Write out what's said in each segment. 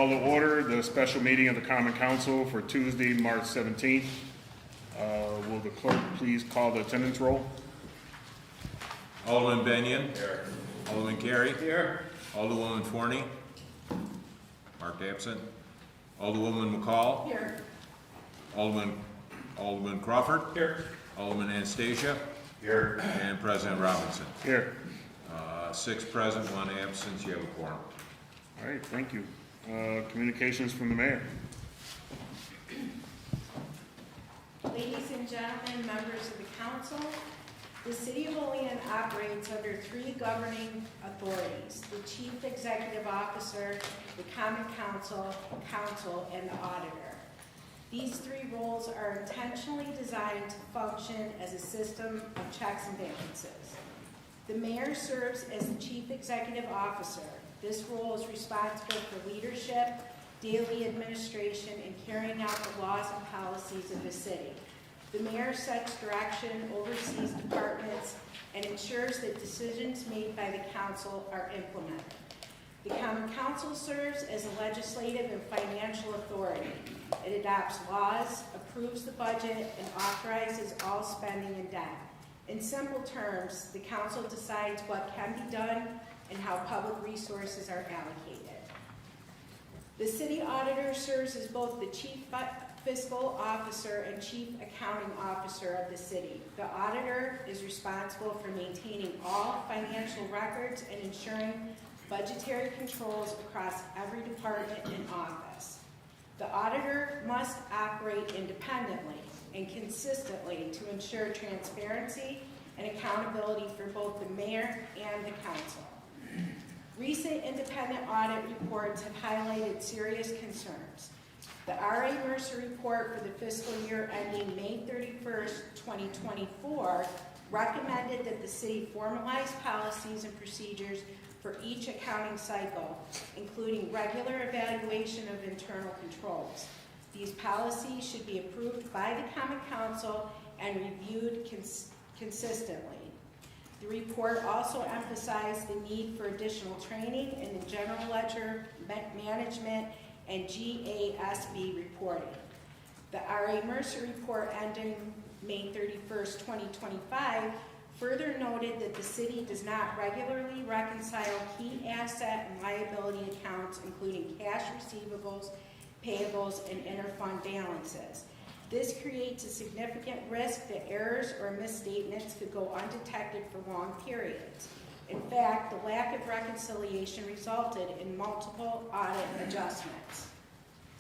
call to order the special meeting of the Common Council for Tuesday, March 17th. Will the clerk please call the attendance roll? Alderman Benyon. Here. Alderman Carey. Here. Alderwoman Forney. Marked absent. Alderwoman McCall. Here. Alderman Crawford. Here. Alderman Anastasia. Here. And President Robinson. Here. 6 present, 1 absent. You have a quorum. All right, thank you. Communications from the mayor. Ladies and gentlemen, members of the council, the city of Olean operates under 3 governing authorities: the chief executive officer, the common council, and the auditor. These 3 roles are intentionally designed to function as a system of checks and balances. The mayor serves as the chief executive officer. This role is responsible for leadership, daily administration, and carrying out the laws and policies of the city. The mayor sets direction, oversees departments, and ensures that decisions made by the council are implemented. The common council serves as a legislative and financial authority. It adopts laws, approves the budget, and authorizes all spending and debt. In simple terms, the council decides what can be done and how public resources are allocated. The city auditor serves as both the chief fiscal officer and chief accounting officer of the city. The auditor is responsible for maintaining all financial records and ensuring budgetary controls across every department and office. The auditor must operate independently and consistently to ensure transparency and accountability for both the mayor and the council. Recent independent audit reports have highlighted serious concerns. The R.A. Mercer report for the fiscal year ending May 31st, 2024 recommended that the city formalize policies and procedures for each accounting cycle, including regular evaluation of internal controls. These policies should be approved by the Common Council and reviewed consistently. The report also emphasized the need for additional training in the general ledger management and GASB reporting. The R.A. Mercer report ending May 31st, 2025 further noted that the city does not regularly reconcile key asset and liability accounts, including cash receivables, payables, and interfund balances. This creates a significant risk that errors or misstatements could go undetected for long periods. In fact, the lack of reconciliation resulted in multiple audit adjustments.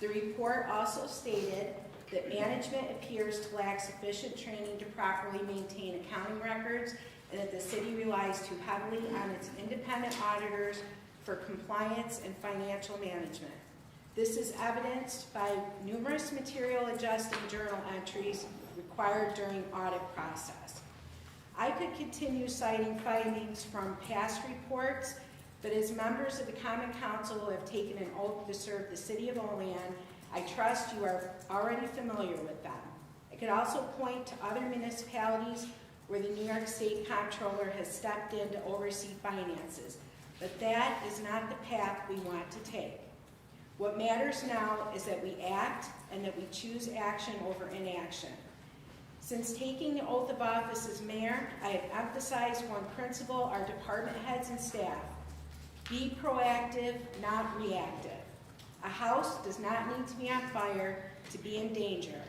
The report also stated that management appears to lack sufficient training to properly maintain accounting records and that the city relies too heavily on its independent auditors for compliance and financial management. This is evidenced by numerous material adjusting journal entries required during audit process. I could continue citing findings from past reports, but as members of the Common Council have taken an oath to serve the city of Olean, I trust you are already familiar with them. I could also point to other municipalities where the New York State Comptroller has stepped in to oversee finances, but that is not the path we want to take. What matters now is that we act and that we choose action over inaction. Since taking the oath of office as mayor, I have emphasized one principle our department heads and staff: be proactive, not reactive. A house does not need to be on fire to be in danger,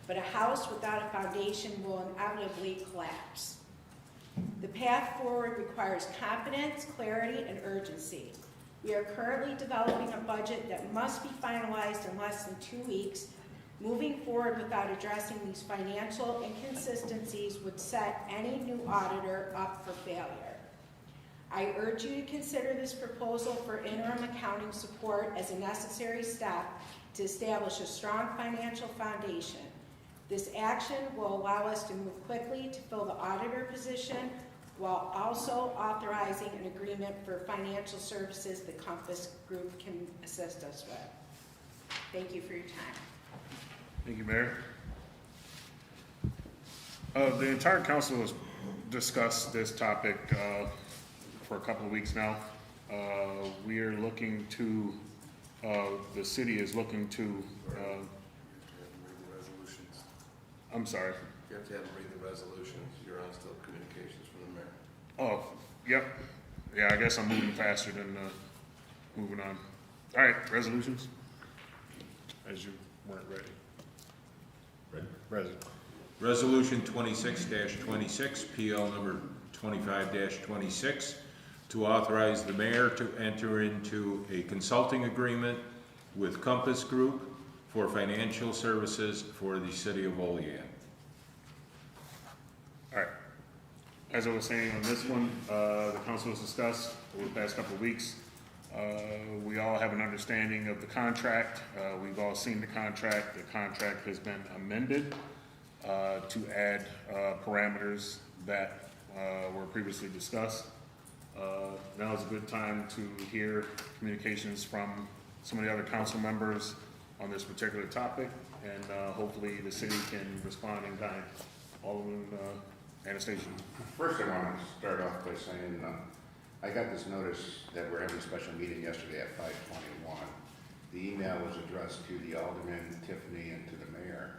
but a house without a foundation will inevitably collapse. The path forward requires confidence, clarity, and urgency. We are currently developing a budget that must be finalized in less than 2 weeks. Moving forward without addressing these financial inconsistencies would set any new auditor up for failure. I urge you to consider this proposal for interim accounting support as a necessary step to establish a strong financial foundation. This action will allow us to move quickly to fill the auditor position while also authorizing an agreement for financial services the Compass Group can assist us with. Thank you for your time. Thank you, Mayor. The entire council has discussed this topic for a couple of weeks now. We are looking to the city is looking to, You have to read the resolutions. I'm sorry. You have to have them read the resolutions. You're on still communications from the mayor. Oh, yep. Yeah, I guess I'm moving faster than, moving on. All right, resolutions? As you weren't ready. Resolution 26-26, PL number 25-26, to authorize the mayor to enter into a consulting agreement with Compass Group for financial services for the city of Olean. All right. As I was saying on this one, the council has discussed over the past couple of weeks. We all have an understanding of the contract. We've all seen the contract. The contract has been amended to add parameters that were previously discussed. Now is a good time to hear communications from some of the other council members on this particular topic, and hopefully the city can respond in kind. Alderman Anastasia. First, I want to start off by saying, I got this notice that we're having a special meeting yesterday at 5:21. The email was addressed to the alderman, Tiffany, and to the mayor.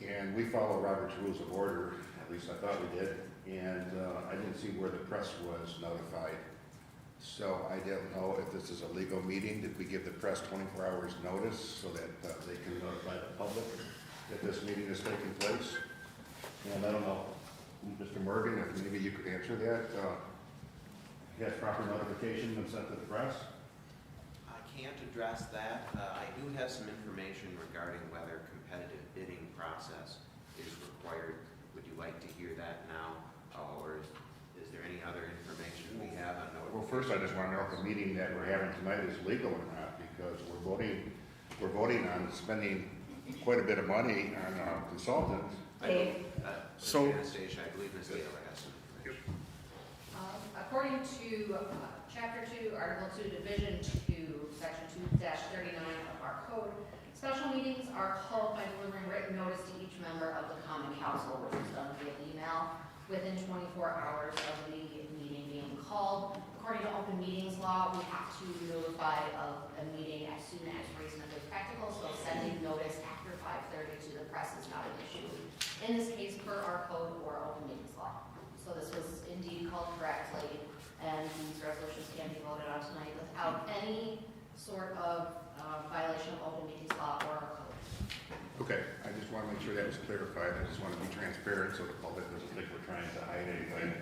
And we follow Robert's Rules of Order, at least I thought we did, and I didn't see where the press was notified. So I don't know if this is a legal meeting. Did we give the press 24 hours notice so that they can notify the public that this meeting is taking place? And I don't know, Mr. Morgan, if maybe you could answer that. Has proper notification been sent to the press? I can't address that. I do have some information regarding whether competitive bidding process is required. Would you like to hear that now? Or is there any other information we have on notification? Well, first I just want to know if the meeting that we're having tonight is legal or not, because we're voting on spending quite a bit of money on consultants. So- Anastasia, I believe Ms. Taylor has some information. According to Chapter 2, Article 2, Division 2, Section 2-39 of our code, special meetings are called by delivering written notice to each member of the common council, which is done via email, within 24 hours of the meeting being called. According to open meetings law, we have to notify of a meeting as soon as reasonably practical, so sending notice after 5:30 to the press is not an issue. In this case, per our code or open meetings law. So this was indeed called correctly, and these resolutions can be voted on tonight without any sort of violation of open meetings law or our code. Okay, I just want to make sure that was clarified. I just want to be transparent so the public doesn't think we're trying to hide anything.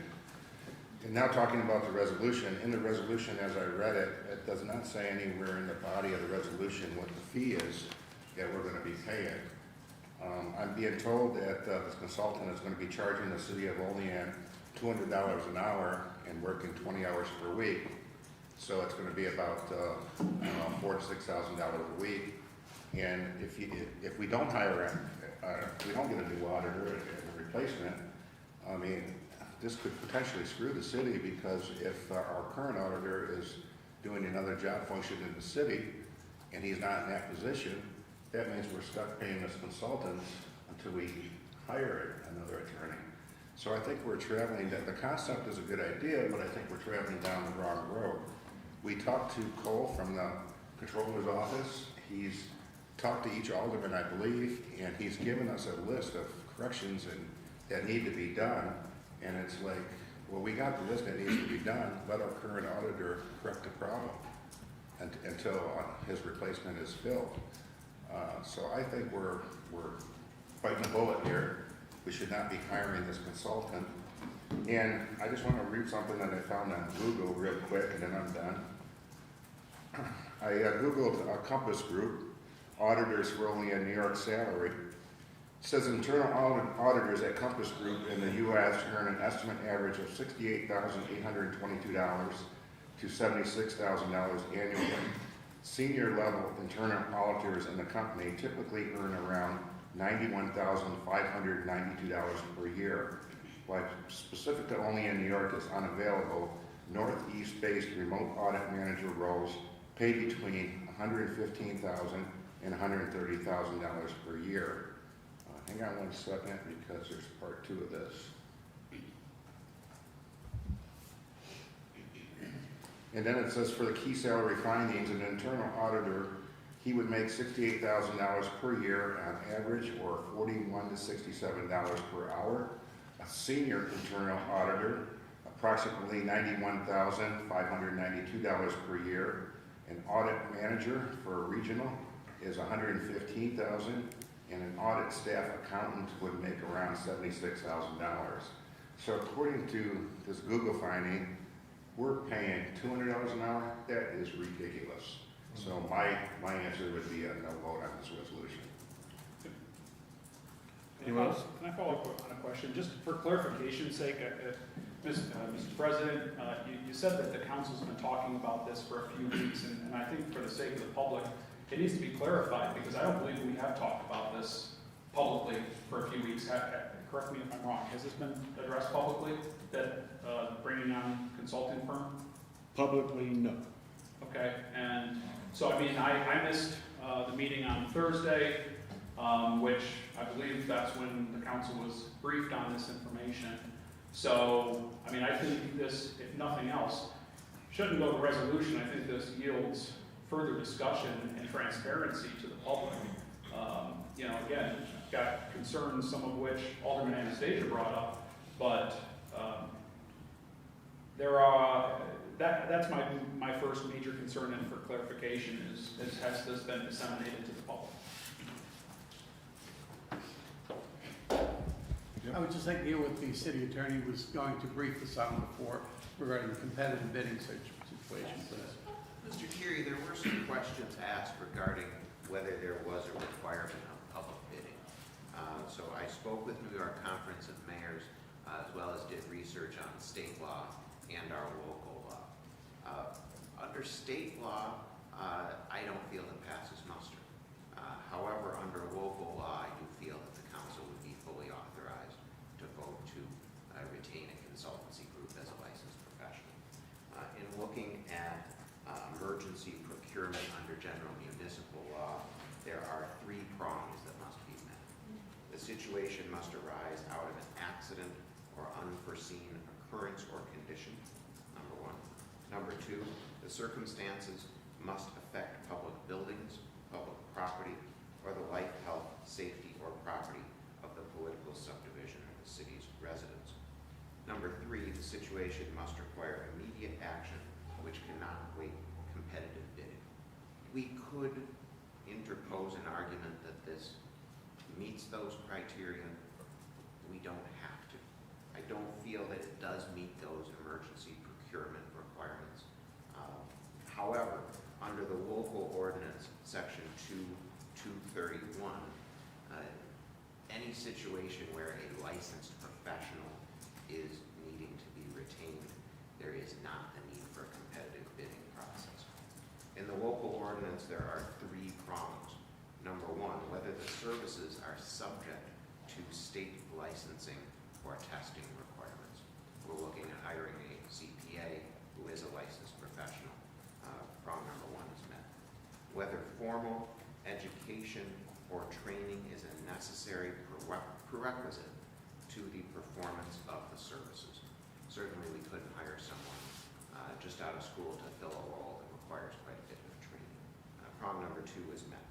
And now talking about the resolution, in the resolution as I read it, it does not say anywhere in the body of the resolution what the fee is that we're going to be paying. I'm being told that this consultant is going to be charging the city of Olean $200 an hour and working 20 hours per week. So it's going to be about, $4,000 to $6,000 a week. And if we don't hire him, if we don't get a new auditor and a replacement, I mean, this could potentially screw the city, because if our current auditor is doing another job function in the city and he's not in that position, that means we're stuck paying this consultant until we hire another attorney. So I think we're traveling, the concept is a good idea, but I think we're traveling down the wrong road. We talked to Cole from the controller's office. He's talked to each alderman, I believe, and he's given us a list of corrections that need to be done. And it's like, well, we got the list that needs to be done. Let our current auditor correct the problem until his replacement is filled. So I think we're biting a bullet here. We should not be hiring this consultant. And I just want to read something that I found on Google real quick, and then I'm done. I Googled Compass Group, auditors for Olean, New York salary. It says internal auditors at Compass Group in the U.S. earn an estimate average of $68,822 to $76,000 annually. Senior level internal auditors in the company typically earn around $91,592 per year. While specific to Olean, New York is unavailable, Northeast-based remote audit manager roles pay between $115,000 and $130,000 per year. Hang on one second, because there's part 2 of this. And then it says for the key salary findings, an internal auditor, he would make $68,000 per year on average, or $41 to $67 per hour. A senior internal auditor, approximately $91,592 per year. An audit manager for a regional is $115,000, and an audit staff accountant would make around $76,000. So according to this Google finding, we're paying $200 an hour. That is ridiculous. So my answer would be a no vote on this resolution. Anyone else? Can I follow up on a question? Just for clarification's sake, Mr. President, you said that the council's been talking about this for a few weeks, and I think for the sake of the public, it needs to be clarified, because I don't believe we have talked about this publicly for a few weeks. Correct me if I'm wrong. Has this been addressed publicly, that bringing on consulting firm? Publicly, no. Okay, and so, I mean, I missed the meeting on Thursday, which I believe that's when the council was briefed on this information. So, I mean, I think this, if nothing else, shouldn't go to resolution. I think this yields further discussion and transparency to the public. You know, again, got concerns, some of which Alderman Anastasia brought up, but there are, that's my first major concern, and for clarification is has this been disseminated to the public? I was just thinking what the city attorney was going to brief us on before regarding the competitive bidding situation for this. Mr. Curie, there were some questions asked regarding whether there was a requirement of public bidding. So I spoke with New York Conference of Mayors, as well as did research on state law and our local law. Under state law, I don't feel it passes muster. However, under local law, I do feel that the council would be fully authorized to vote to retain a consultancy group as a licensed professional. In looking at emergency procurement under general municipal law, there are 3 prongs that must be met. The situation must arise out of an accident or unforeseen occurrence or condition, number 1. Number 2, the circumstances must affect public buildings, public property, or the life, health, safety, or property of the political subdivision of the city's residents. Number 3, the situation must require immediate action which cannot wait competitive bidding. We could interpose an argument that this meets those criteria. We don't have to. I don't feel that it does meet those emergency procurement requirements. However, under the local ordinance, section 231, any situation where a licensed professional is needing to be retained, there is not the need for a competitive bidding process. In the local ordinance, there are 3 prongs. Number 1, whether the services are subject to state licensing or testing requirements. We're looking at hiring a CPA who is a licensed professional. Prong number 1 is met. Whether formal education or training is a necessary prerequisite to the performance of the services. Certainly we couldn't hire someone just out of school to fill a role that requires quite a bit of training. Prong number 2 is met.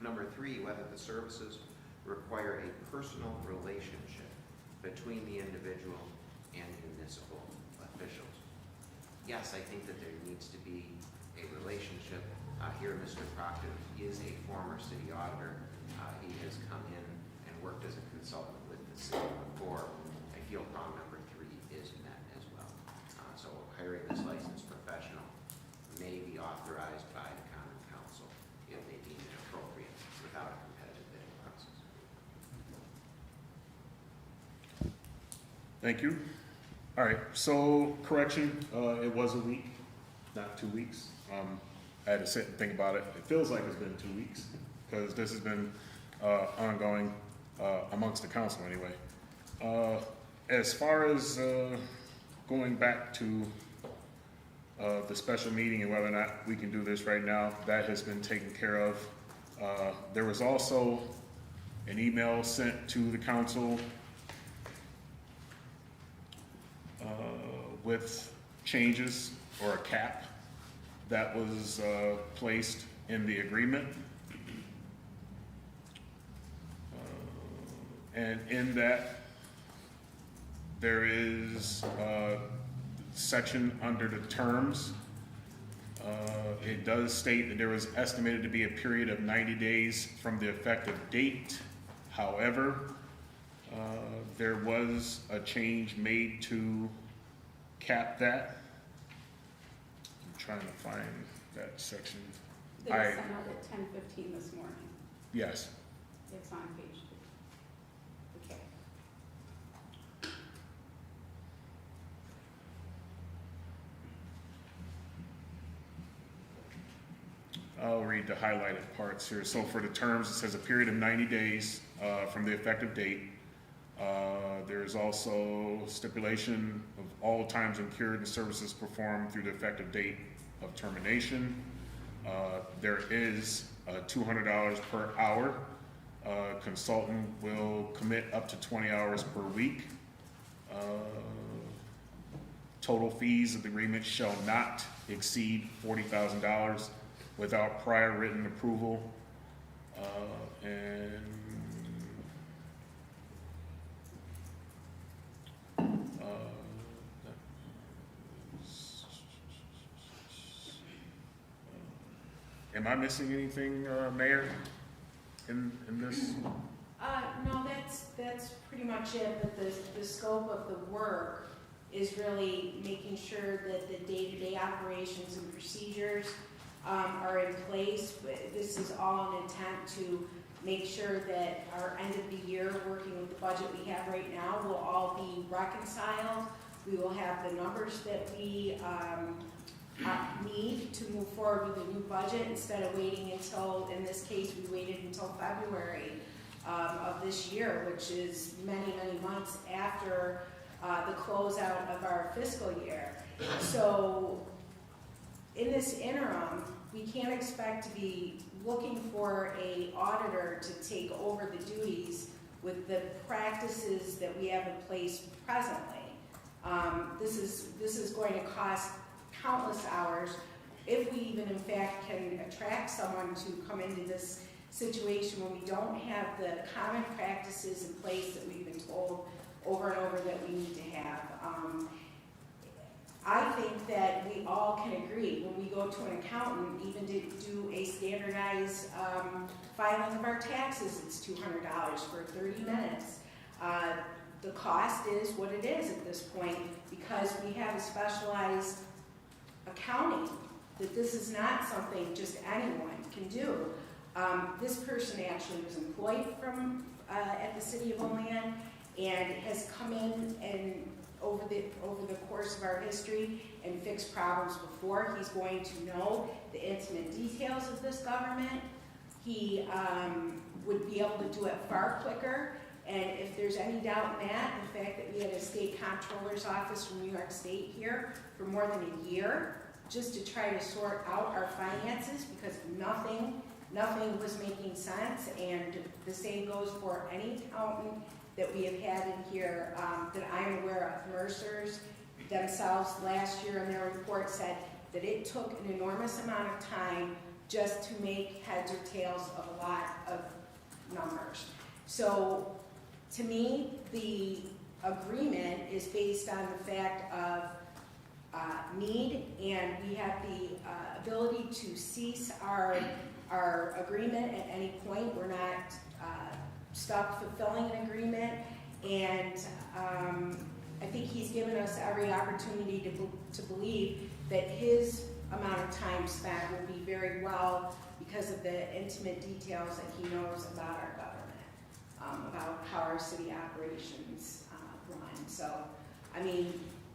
Number 3, whether the services require a personal relationship between the individual and municipal officials. Yes, I think that there needs to be a relationship. Here, Mr. Proctor is a former city auditor. He has come in and worked as a consultant with the city before. I feel prong number 3 is met as well. So hiring this licensed professional may be authorized by the common council if they deem it appropriate without a competitive bidding process. Thank you. All right, so correction, it was a week, not 2 weeks. I had to sit and think about it. It feels like it's been 2 weeks because this has been ongoing amongst the council anyway. As far as going back to the special meeting and whether or not we can do this right now, that has been taken care of. There was also an email sent to the council with changes or a cap that was placed in the agreement. And in that, there is a section under the terms. It does state that there was estimated to be a period of 90 days from the effective date. However, there was a change made to cap that. I'm trying to find that section. They were sent out at 10:15 this morning. Yes. It's on page 2. Okay. I'll read the highlighted parts here. So for the terms, it says a period of 90 days from the effective date. There's also stipulation of all times incurred and services performed through the effective date of termination. There is $200 per hour. Consultant will commit up to 20 hours per week. Total fees of the agreement shall not exceed $40,000 without prior written approval. Am I missing anything, Mayor, in this? No, that's pretty much it, but the scope of the work is really making sure that the day-to-day operations and procedures are in place. But this is all an intent to make sure that our end of the year, working with the budget we have right now, will all be reconciled. We will have the numbers that we need to move forward with a new budget instead of waiting until, in this case, we waited until February of this year, which is many, many months after the closeout of our fiscal year. So in this interim, we can't expect to be looking for an auditor to take over the duties with the practices that we have in place presently. This is going to cost countless hours, if we even in fact can attract someone to come into this situation when we don't have the common practices in place that we've been told over and over that we need to have. I think that we all can agree when we go to an accountant, even to do a standardized filing of our taxes, it's $200 for 30 minutes. The cost is what it is at this point because we have a specialized accounting, that this is not something just anyone can do. This person actually was employed from at the city of Olean and has come in and over the course of our history and fixed problems before. He's going to know the intimate details of this government. He would be able to do it far quicker. And if there's any doubt in that, the fact that we had a state comptroller's office from New York State here for more than a year just to try to sort out our finances because nothing was making sense. And the same goes for any accountant that we have had in here that I'm aware of. Mercer's themselves last year in their report said that it took an enormous amount of time just to make heads or tails of a lot of numbers. So to me, the agreement is based on the fact of need, and we have the ability to cease our agreement at any point. We're not stuck fulfilling an agreement, and I think he's given us every opportunity to believe that his amount of time spent will be very well because of the intimate details that he knows about our government, about how our city operations run. So, I mean,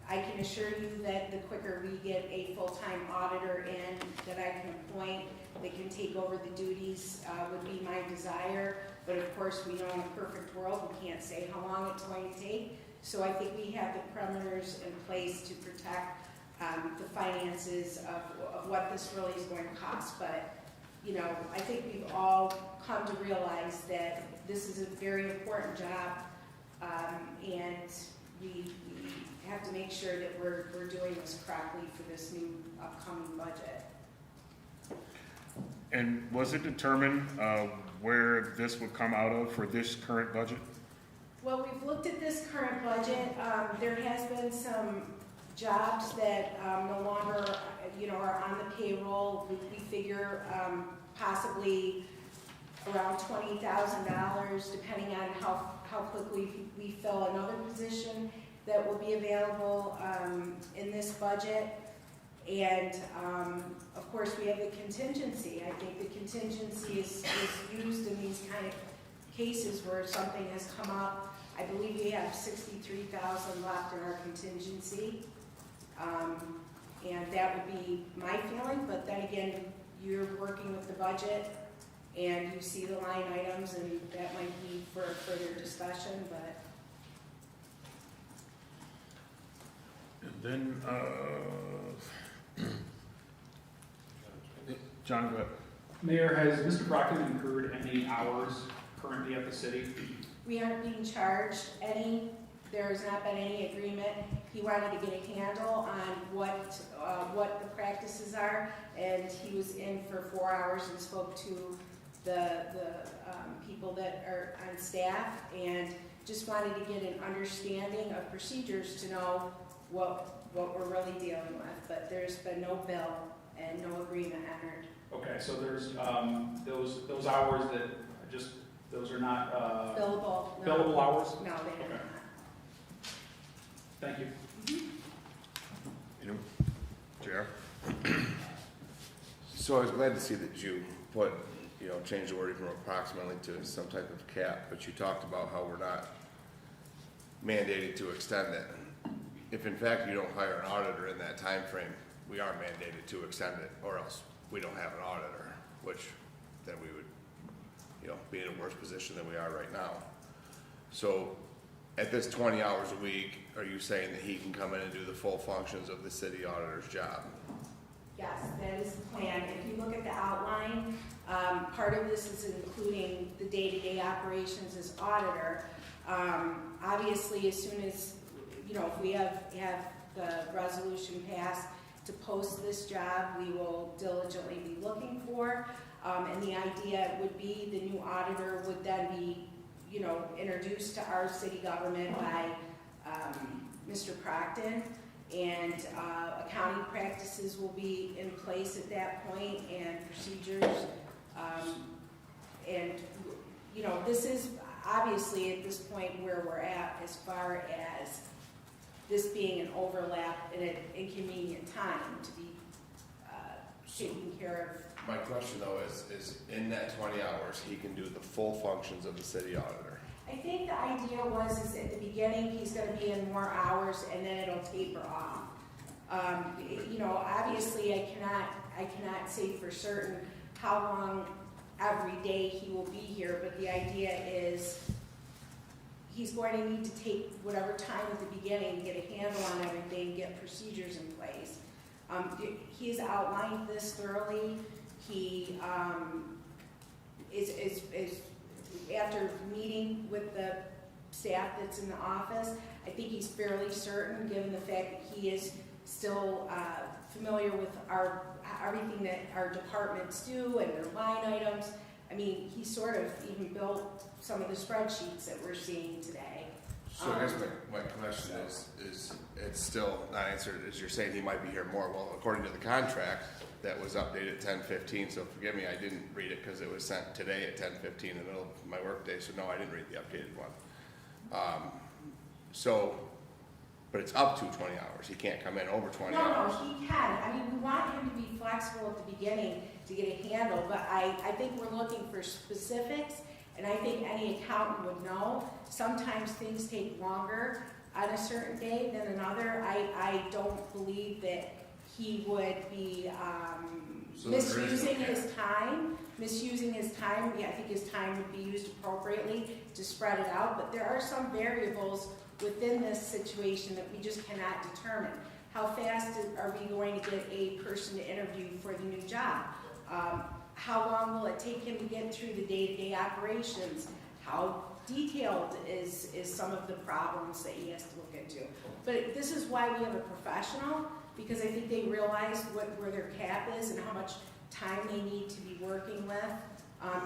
I can assure you that the quicker we get a full-time auditor in that I can appoint that can take over the duties would be my desire. But of course, we know in a perfect world, we can't say how long it's going to take. So I think we have the parameters in place to protect the finances of what this really is going to cost. But, you know, I think we've all come to realize that this is a very important job, and we have to make sure that we're doing this correctly for this new upcoming budget. And was it determined where this would come out of for this current budget? Well, we've looked at this current budget. There has been some jobs that no longer, are on the payroll. We figure possibly around $20,000, depending on how quickly we fill another position that will be available in this budget. And of course, we have the contingency. I think the contingency is used in these kind of cases where something has come up. I believe we have $63,000 left in our contingency. And that would be my feeling, but then again, you're working with the budget and you see the line items, and that might be for further discussion, but. And then, John, go ahead. Mayor, has Mr. Brockton incurred any hours currently at the city? We aren't being charged any, there has not been any agreement. He wanted to get a handle on what the practices are, and he was in for 4 hours and spoke to the people that are on staff, and just wanted to get an understanding of procedures to know what we're really dealing with. But there's been no bill and no agreement entered. Okay, so there's those hours that those are not Billable. No. billable hours? No, they are Okay. not. Thank you. Chair? So I was glad to see that you put, change the wording from approximately to some type of cap, but you talked about how we're not mandated to extend it. If in fact you don't hire an auditor in that time frame, we are mandated to extend it, or else we don't have an auditor, which then we would, be in a worse position than we are right now. So at this 20 hours a week, are you saying that he can come in and do the full functions of the city auditor's job? Yes, that is the plan. If you look at the outline, part of this is including the day-to-day operations as auditor. Obviously, as soon as, if we have the resolution passed to post this job, we will diligently be looking for. And the idea would be the new auditor would then be, introduced to our city government by Mr. Procton, and accounting practices will be in place at that point, and procedures. And, this is obviously at this point where we're at as far as this being an overlap in an inconvenient time to be taking care of. My question though is in that 20 hours, he can do the full functions of the city auditor. I think the idea is at the beginning, he's gonna be in more hours and then it'll taper off. Obviously I cannot say for certain how long every day he will be here, but the idea is he's going to need to take whatever time at the beginning to get a handle on everything, get procedures in place. He's outlined this thoroughly. He is after meeting with the staff that's in the office, I think he's fairly certain, given the fact that he is still familiar with everything that our departments do and their line items. I mean, he sort of even built some of the spreadsheets that we're seeing today. So I guess my question is it's still not answered, as you're saying he might be here more. Well, according to the contract, that was updated at 10:15, so forgive me, I didn't read it because it was sent today at 10:15 in the middle of my workday, so no, I didn't read the updated one. But it's up to 20 hours. He can't come in over 20 hours. No, he can. I mean, we want him to be flexible at the beginning to get a handle, but I think we're looking for specifics, and I think any accountant would know. Sometimes things take longer on a certain day than another. I don't believe that he would be misusing his time. Yeah, I think his time would be used appropriately to spread it out, but there are some variables within this situation that we just cannot determine. How fast are we going to get a person to interview for the new job? How long will it take him to get through the day-to-day operations? How detailed is some of the problems that he has to look into. But this is why we have a professional, because I think they realize where their cap is and how much time they need to be working with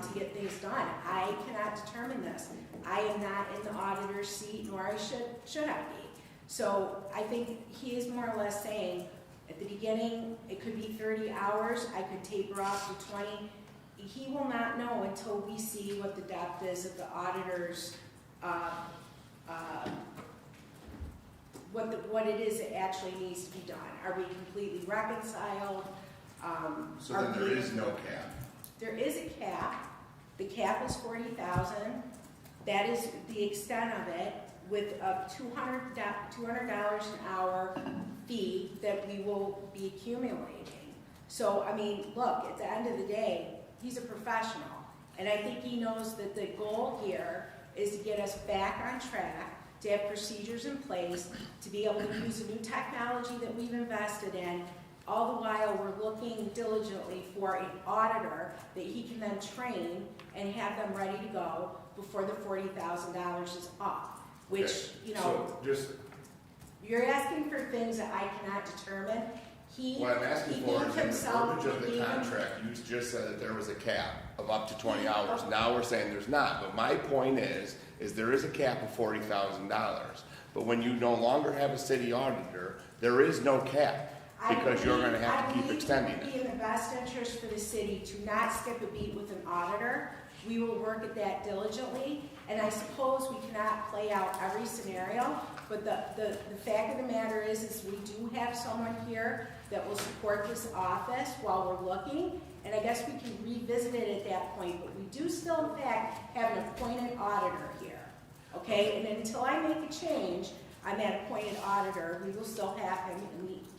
to get things done. I cannot determine this. I am not in the auditor's seat, nor I should I be. So I think he is more or less saying, at the beginning, it could be 30 hours, I could taper off to 20. He will not know until we see what the depth is of the auditor's, what it is that actually needs to be done. Are we completely reconciled? So then there is no cap. There is a cap. The cap is 40,000. That is the extent of it, with a $200 an hour fee that we will be accumulating. So, I mean, look, at the end of the day, he's a professional. And I think he knows that the goal here is to get us back on track, to have procedures in place, to be able to use the new technology that we've invested in. All the while, we're looking diligently for an auditor that he can then train and have them ready to go before the $40,000 is up. Which, Okay. you know, So just, you're asking for things that I cannot determine. what I'm asking for is in the verbiage of the contract, you just said that there was a cap of up to 20 hours. Now we're saying there's not, but my point is there is a cap of $40,000. But when you no longer have a city auditor, there is no cap, because you're gonna have to keep extending I believe it. it would be in the best interest for the city to not skip a beat with an auditor. We will work at that diligently, and I suppose we cannot play out every scenario, but the fact of the matter is we do have someone here that will support this office while we're looking, and I guess we can revisit it at that point, but we do still in fact have an appointed auditor here, okay? And until I make a change on that appointed auditor, we will still have him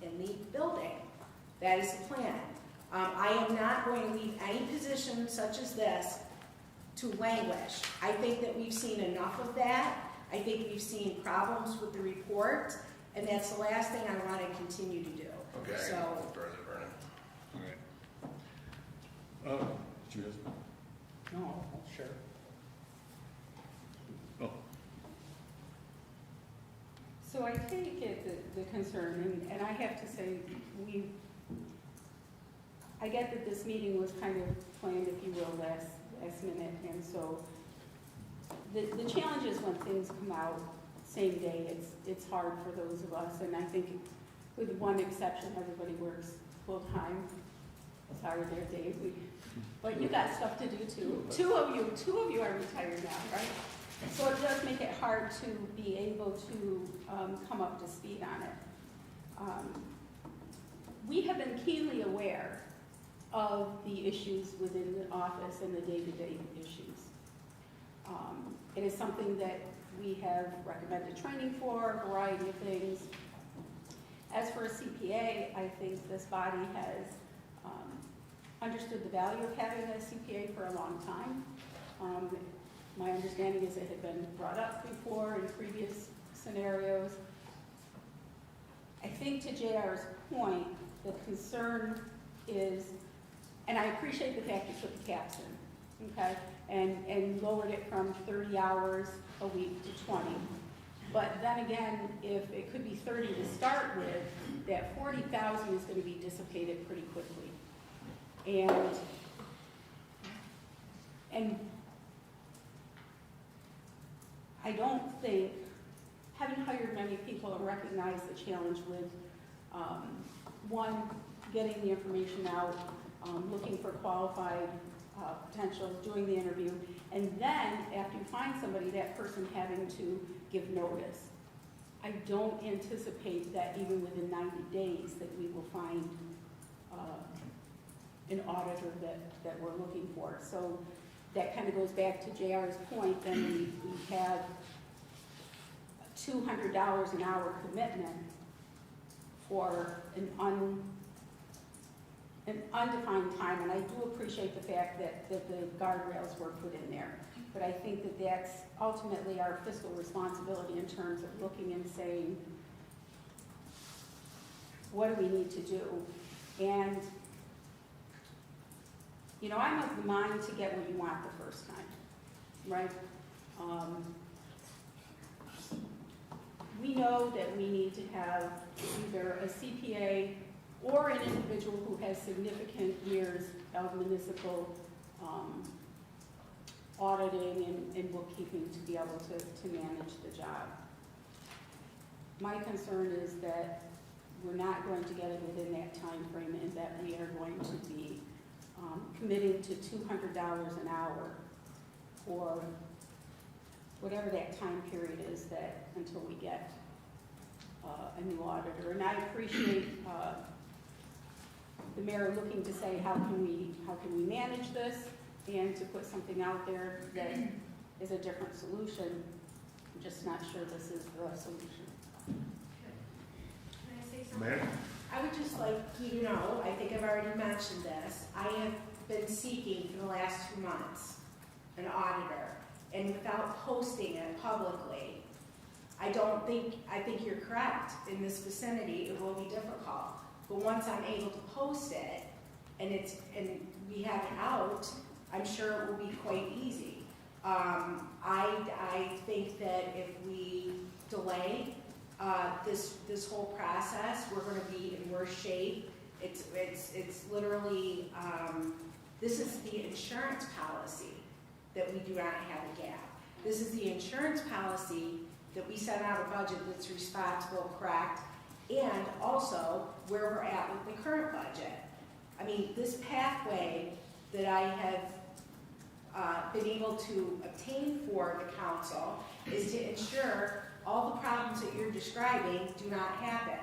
in the building. That is the plan. I am not going to leave any position such as this to languish. I think that we've seen enough of that. I think we've seen problems with the report, and that's the last thing I want to continue to do. Okay, I So, can go further, Vernon. All right. Did you guys? No, I'll share. Oh, So I take it the concern, and I have to say, I get that this meeting was kind of planned, if you will, last minute, and so the challenge is when things come out same day, it's hard for those of us, and I think with one exception, everybody works full time. Sorry there, Dave, but you got stuff to do too. Two of you are retired now, right? So it does make it hard to be able to come up to speed on it. We have been keenly aware of the issues within the office and the day-to-day issues. It is something that we have recommended training for, a variety of things. As for a CPA, I think this body has understood the value of having a CPA for a long time. My understanding is it had been brought up before in previous scenarios. I think to JR's point, the concern is, and I appreciate the fact you put the caps in, okay, and lowered it from 30 hours a week to 20. But then again, if it could be 30 to start with, that 40,000 is going to be dissipated pretty quickly. And I don't think, having hired many people and recognized the challenge with, one, getting the information out, looking for qualified potentials, doing the interview, and then after you find somebody, that person having to give notice. I don't anticipate that even within 90 days that we will find an auditor that we're looking for. So that kind of goes back to JR's point, then we have $200 an hour commitment for an undefined time, and I do appreciate the fact that the guardrails were put in there. But I think that that's ultimately our fiscal responsibility in terms of looking and saying, what do we need to do? And, you know, I'm of the mind to get what you want the first time, right? We know that we need to have either a CPA or an individual who has significant years of municipal auditing and bookkeeping to be able to manage the job. My concern is that we're not going to get it within that time frame, and that we are going to be committing to $200 an hour for whatever that time period is that until we get a new auditor. And I appreciate the mayor looking to say how can we manage this, and to put something out there that is a different solution. I'm just not sure this is the solution. Can I say something? Mayor? I would just like you to know, I think I've already mentioned this, I have been seeking for the last 2 months an auditor, and without posting it publicly, I think you're correct. In this vicinity, it will be difficult. But once I'm able to post it, and we have it out, I'm sure it will be quite easy. I think that if we delay this whole process, we're going to be in worse shape. It's literally, this is the insurance policy that we do not have a gap. This is the insurance policy that we set out a budget that's responsible, correct, and also where we're at with the current budget. I mean, this pathway that I have been able to obtain for the council is to ensure all the problems that you're describing do not happen.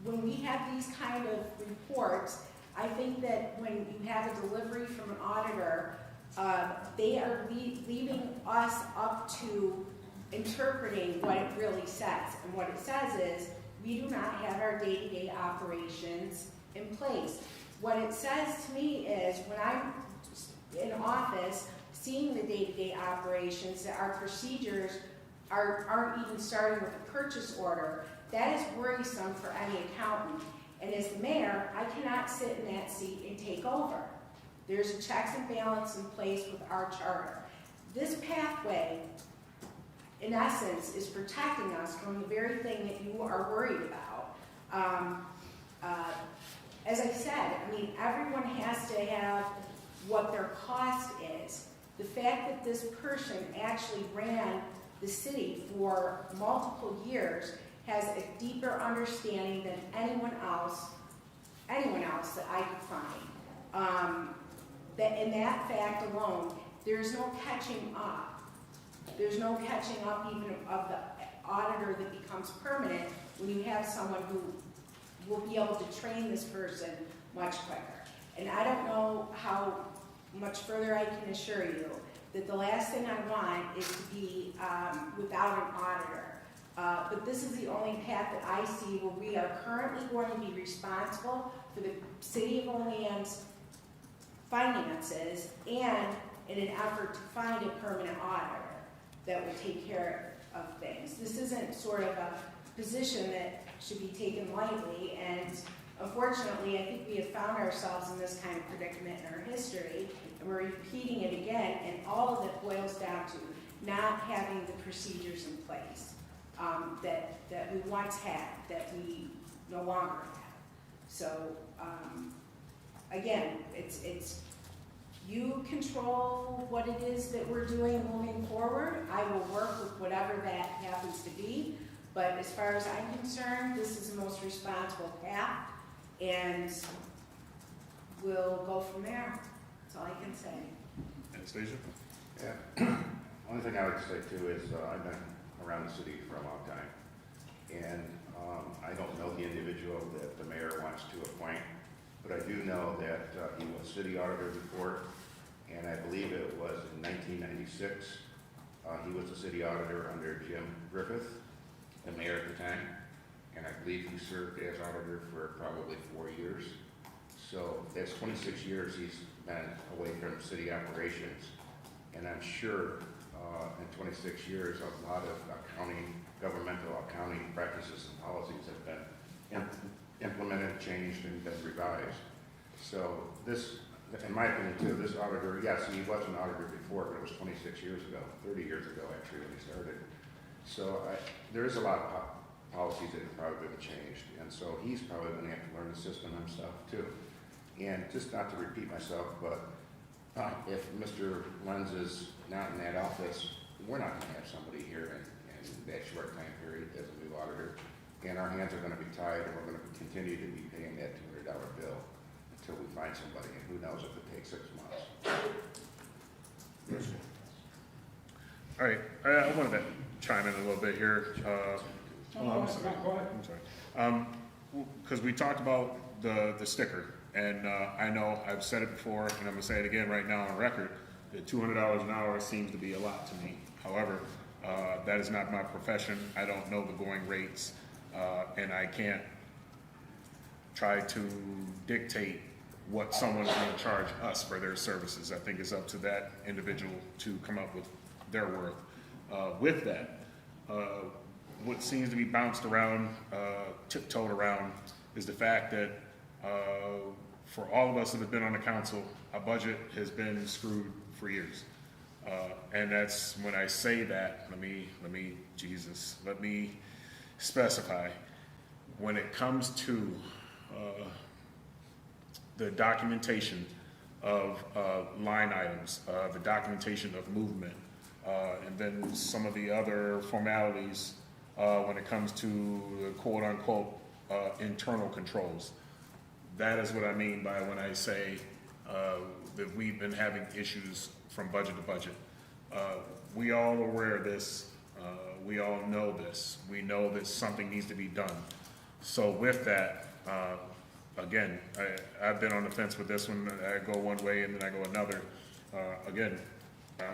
When we have these kind of reports, I think that when you have a delivery from an auditor, they are leaving us up to interpreting what it really says. And what it says is, we do not have our day-to-day operations in place. What it says to me is, when I'm in office, seeing the day-to-day operations, that our procedures aren't even starting with a purchase order, that is worrisome for any accountant. And as the mayor, I cannot sit in that seat and take over. There's a checks and balance in place with our charter. This pathway, in essence, is protecting us from the very thing that you are worried about. As I said, I mean, everyone has to have what their cost is. The fact that this person actually ran the city for multiple years has a deeper understanding than anyone else that I could find. In that fact alone, there's no catching up. There's no catching up even of the auditor that becomes permanent when you have someone who will be able to train this person much quicker. And I don't know how much further I can assure you that the last thing I want is to be without an auditor. But this is the only path that I see where we are currently going to be responsible for the city of Olean's finances, and in an effort to find a permanent auditor that will take care of things. This isn't sort of a position that should be taken lightly, and unfortunately, I think we have found ourselves in this kind of predicament in our history, and we're repeating it again, and all of it boils down to not having the procedures in place that we once had, that we no longer have. So, again, it's you control what it is that we're doing moving forward. I will work with whatever that happens to be, but as far as I'm concerned, this is the most responsible path, and we'll go from there. That's all I can say. Anastasia? Yeah. Only thing I would say too is I've been around the city for a long time, and I don't know the individual that the mayor wants to appoint, but I do know that he was city auditor before, and I believe it was in 1996. He was the city auditor under Jim Griffith, the mayor at the time, and I believe he served as auditor for probably 4 years. So that's 26 years he's been away from city operations, and I'm sure in 26 years a lot of governmental accounting practices and policies have been implemented, changed, and been revised. So this in my opinion too, this auditor, yes, he was an auditor before, but it was 26 years ago, 30 years ago actually when he started. So there is a lot of policies that have probably been changed, and so he's probably gonna have to learn the system himself too. And just not to repeat myself, but if Mr. Lenz is not in that office, we're not gonna have somebody here in that short time period as a new auditor. And our hands are gonna be tied, and we're gonna continue to be paying that $200 bill until we find somebody, and who knows if it takes 6 months. All right, I wanted to chime in a little bit here. I'm sorry. Go ahead. I'm sorry. Because we talked about the sticker, and I know I've said it before, and I'm gonna say it again right now on record, that $200 an hour seems to be a lot to me. However, that is not my profession. I don't know the going rates, and I can't try to dictate what someone's going to charge us for their services. I think it's up to that individual to come up with their worth. With that, what seems to be bounced around, tiptoed around, is the fact that for all of us that have been on the council, our budget has been screwed for years. And that's, when I say that, let me specify. When it comes to the documentation of line items, the documentation of movement, and then some of the other formalities when it comes to the quote-unquote internal controls. That is what I mean by when I say that we've been having issues from budget to budget. We all are aware of this. We all know this. We know that something needs to be done. So with that, again, I've been on the fence with this one. I go one way and then I go another. Again,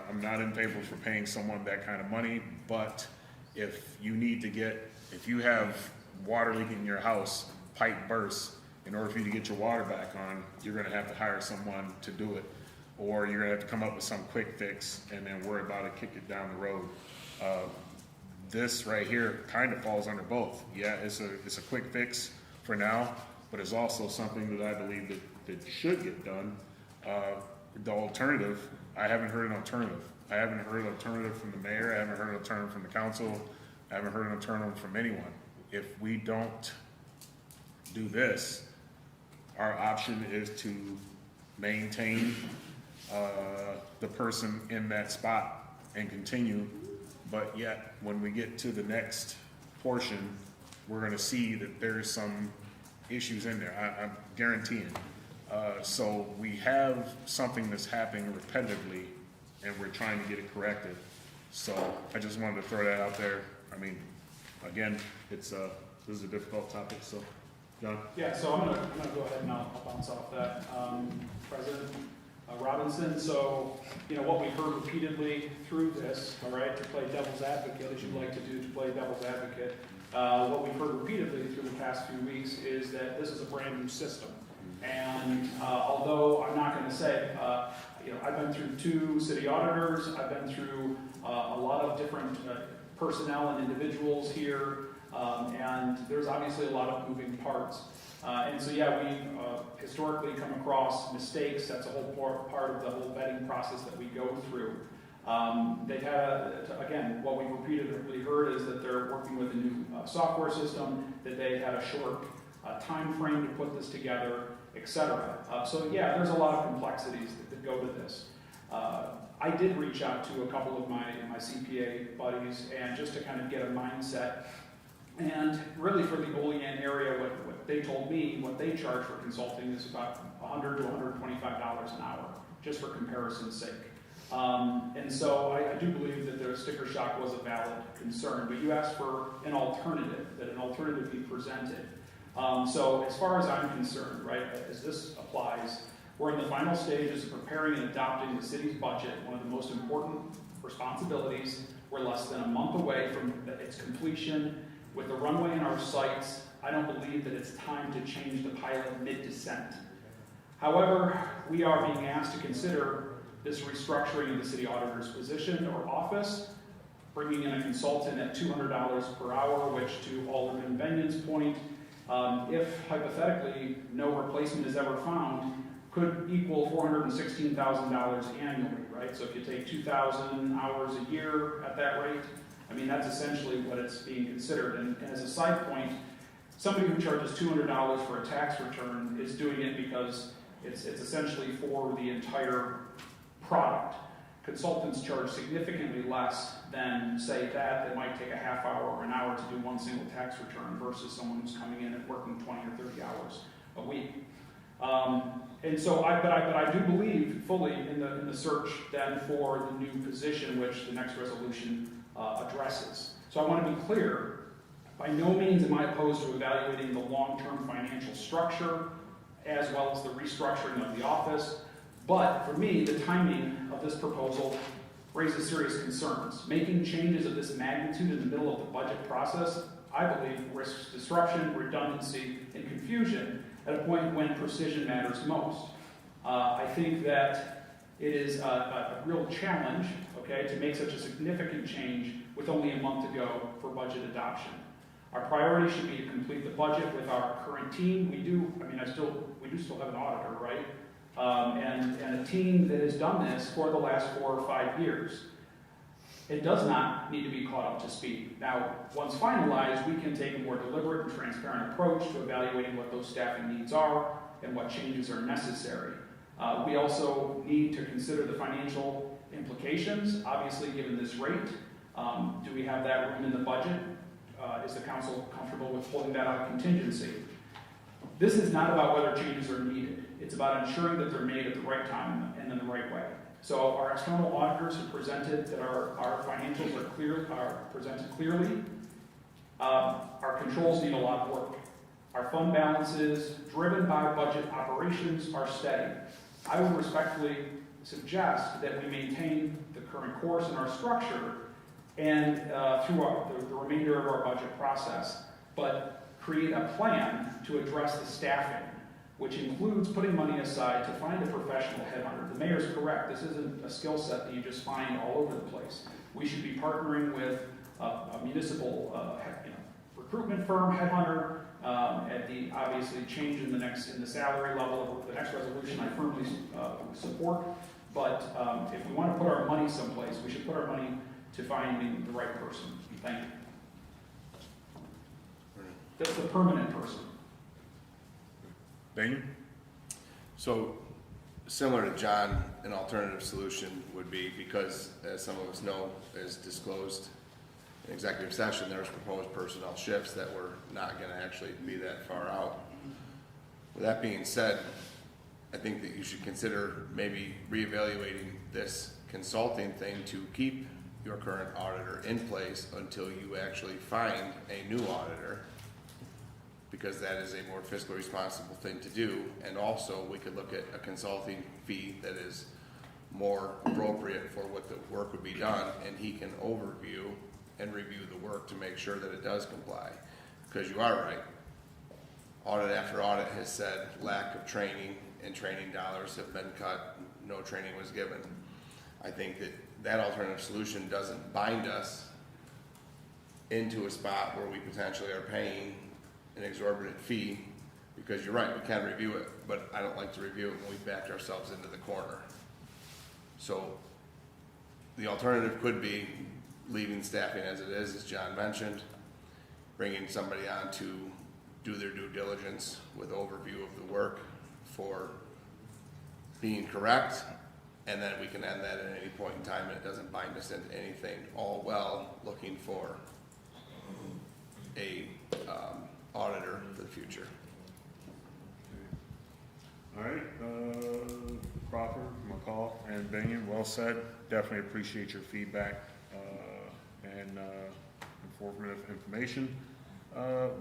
I'm not in favor for paying someone that kind of money, but if you have water leaking in your house, pipe bursts, in order for you to get your water back on, you're gonna have to hire someone to do it. Or you're gonna have to come up with some quick fix and then worry about it, kick it down the road. This right here kind of falls under both. Yeah, it's a quick fix for now, but it's also something that I believe that should get done. The alternative, I haven't heard an alternative. I haven't heard an alternative from the mayor. I haven't heard an alternative from the council. I haven't heard an alternative from anyone. If we don't do this, our option is to maintain the person in that spot and continue. But yet, when we get to the next portion, we're gonna see that there's some issues in there, I'm guaranteeing. So we have something that's happening repetitively, and we're trying to get it corrected. So I just wanted to throw that out there. I mean, again, this is a difficult topic, so, John? Yeah, so I'm gonna go ahead and I'll bounce off that. President Robinson, so, what we've heard repeatedly through this, all right, to play devil's advocate, as you like to do, to play devil's advocate, what we've heard repeatedly through the past few weeks is that this is a brand new system. And although I'm not gonna say, I've been through 2 city auditors, I've been through a lot of different personnel and individuals here, and there's obviously a lot of moving parts. And so, yeah, we historically come across mistakes. That's a whole part of the whole vetting process that we go through. They've had, again, what we've repeatedly heard is that they're working with a new software system, that they had a short time frame to put this together, etc. So, yeah, there's a lot of complexities that go to this. I did reach out to a couple of my CPA buddies, and just to kind of get a mindset. And really for the Olean area, what they told me, what they charge for consulting is about $100 to $125 an hour, just for comparison's sake. And so I do believe that the sticker shock was a valid concern, but you asked for an alternative, that an alternative be presented. So as far as I'm concerned, right, as this applies, we're in the final stages of preparing and adopting the city's budget, one of the most important responsibilities. We're less than a month away from its completion. With the runway in our sights, I don't believe that it's time to change the pilot mid-descent. However, we are being asked to consider this restructuring of the city auditor's position or office, bringing in a consultant at $200 per hour, which, to Alderman Benyon's point, if hypothetically no replacement is ever found, could equal $416,000 annually, right? So if you take 2,000 hours a year at that rate, I mean, that's essentially what it's being considered. And as a side point, somebody who charges $200 for a tax return is doing it because it's essentially for the entire product. Consultants charge significantly less than, say, that might take a half hour or an hour to do one single tax return versus someone who's coming in and working 20 or 30 hours a week. And so, but I do believe fully in the search then for the new position, which the next resolution addresses. So I want to be clear, by no means am I opposed to evaluating the long-term financial structure as well as the restructuring of the office. But for me, the timing of this proposal raises serious concerns. Making changes of this magnitude in the middle of the budget process, I believe, risks disruption, redundancy, and confusion at a point when precision matters most. I think that it is a real challenge, okay, to make such a significant change with only a month to go for budget adoption. Our priority should be to complete the budget with our current team. We do still have an auditor, right? And a team that has done this for the last 4 or 5 years. It does not need to be caught up to speed. Now, once finalized, we can take a more deliberate and transparent approach to evaluating what those staffing needs are and what changes are necessary. We also need to consider the financial implications, obviously given this rate. Do we have that room in the budget? Is the council comfortable with pulling that out of contingency? This is not about whether changes are needed. It's about ensuring that they're made at the right time and in the right way. So our external auditors have presented that our financials are presented clearly. Our controls need a lot of work. Our fund balances, driven by budget operations, are steady. I would respectfully suggest that we maintain the current course in our structure and through the remainder of our budget process, but create a plan to address the staffing, which includes putting money aside to find a professional headhunter. The mayor's correct. This isn't a skill set that you just find all over the place. We should be partnering with a municipal recruitment firm, headhunter, at the obviously change in the salary level of the next resolution. I firmly support, but if we want to put our money someplace, we should put our money to finding the right person. Thank you. That's the permanent person. Daniel? So, similar to John, an alternative solution would be, because as some of us know, as disclosed in executive session, there's proposed personnel shifts that were not gonna actually be that far out. With that being said, I think that you should consider maybe reevaluating this consulting thing to keep your current auditor in place until you actually find a new auditor, because that is a more fiscally responsible thing to do. And also, we could look at a consulting fee that is more appropriate for what the work would be done, and he can overview and review the work to make sure that it does comply. Because you are right, audit after audit has said lack of training, and training dollars have been cut, no training was given. I think that alternative solution doesn't bind us into a spot where we potentially are paying an exorbitant fee, because you're right, we can review it, but I don't like to review it when we backed ourselves into the corner. So the alternative could be leaving staffing as it is, as John mentioned, bringing somebody on to do their due diligence with overview of the work for being correct, and then we can end that at any point in time, and it doesn't bind us into anything, all well looking for a auditor for the future. All right, Crawford, McCall, and Binion, well said. Definitely appreciate your feedback and informative information.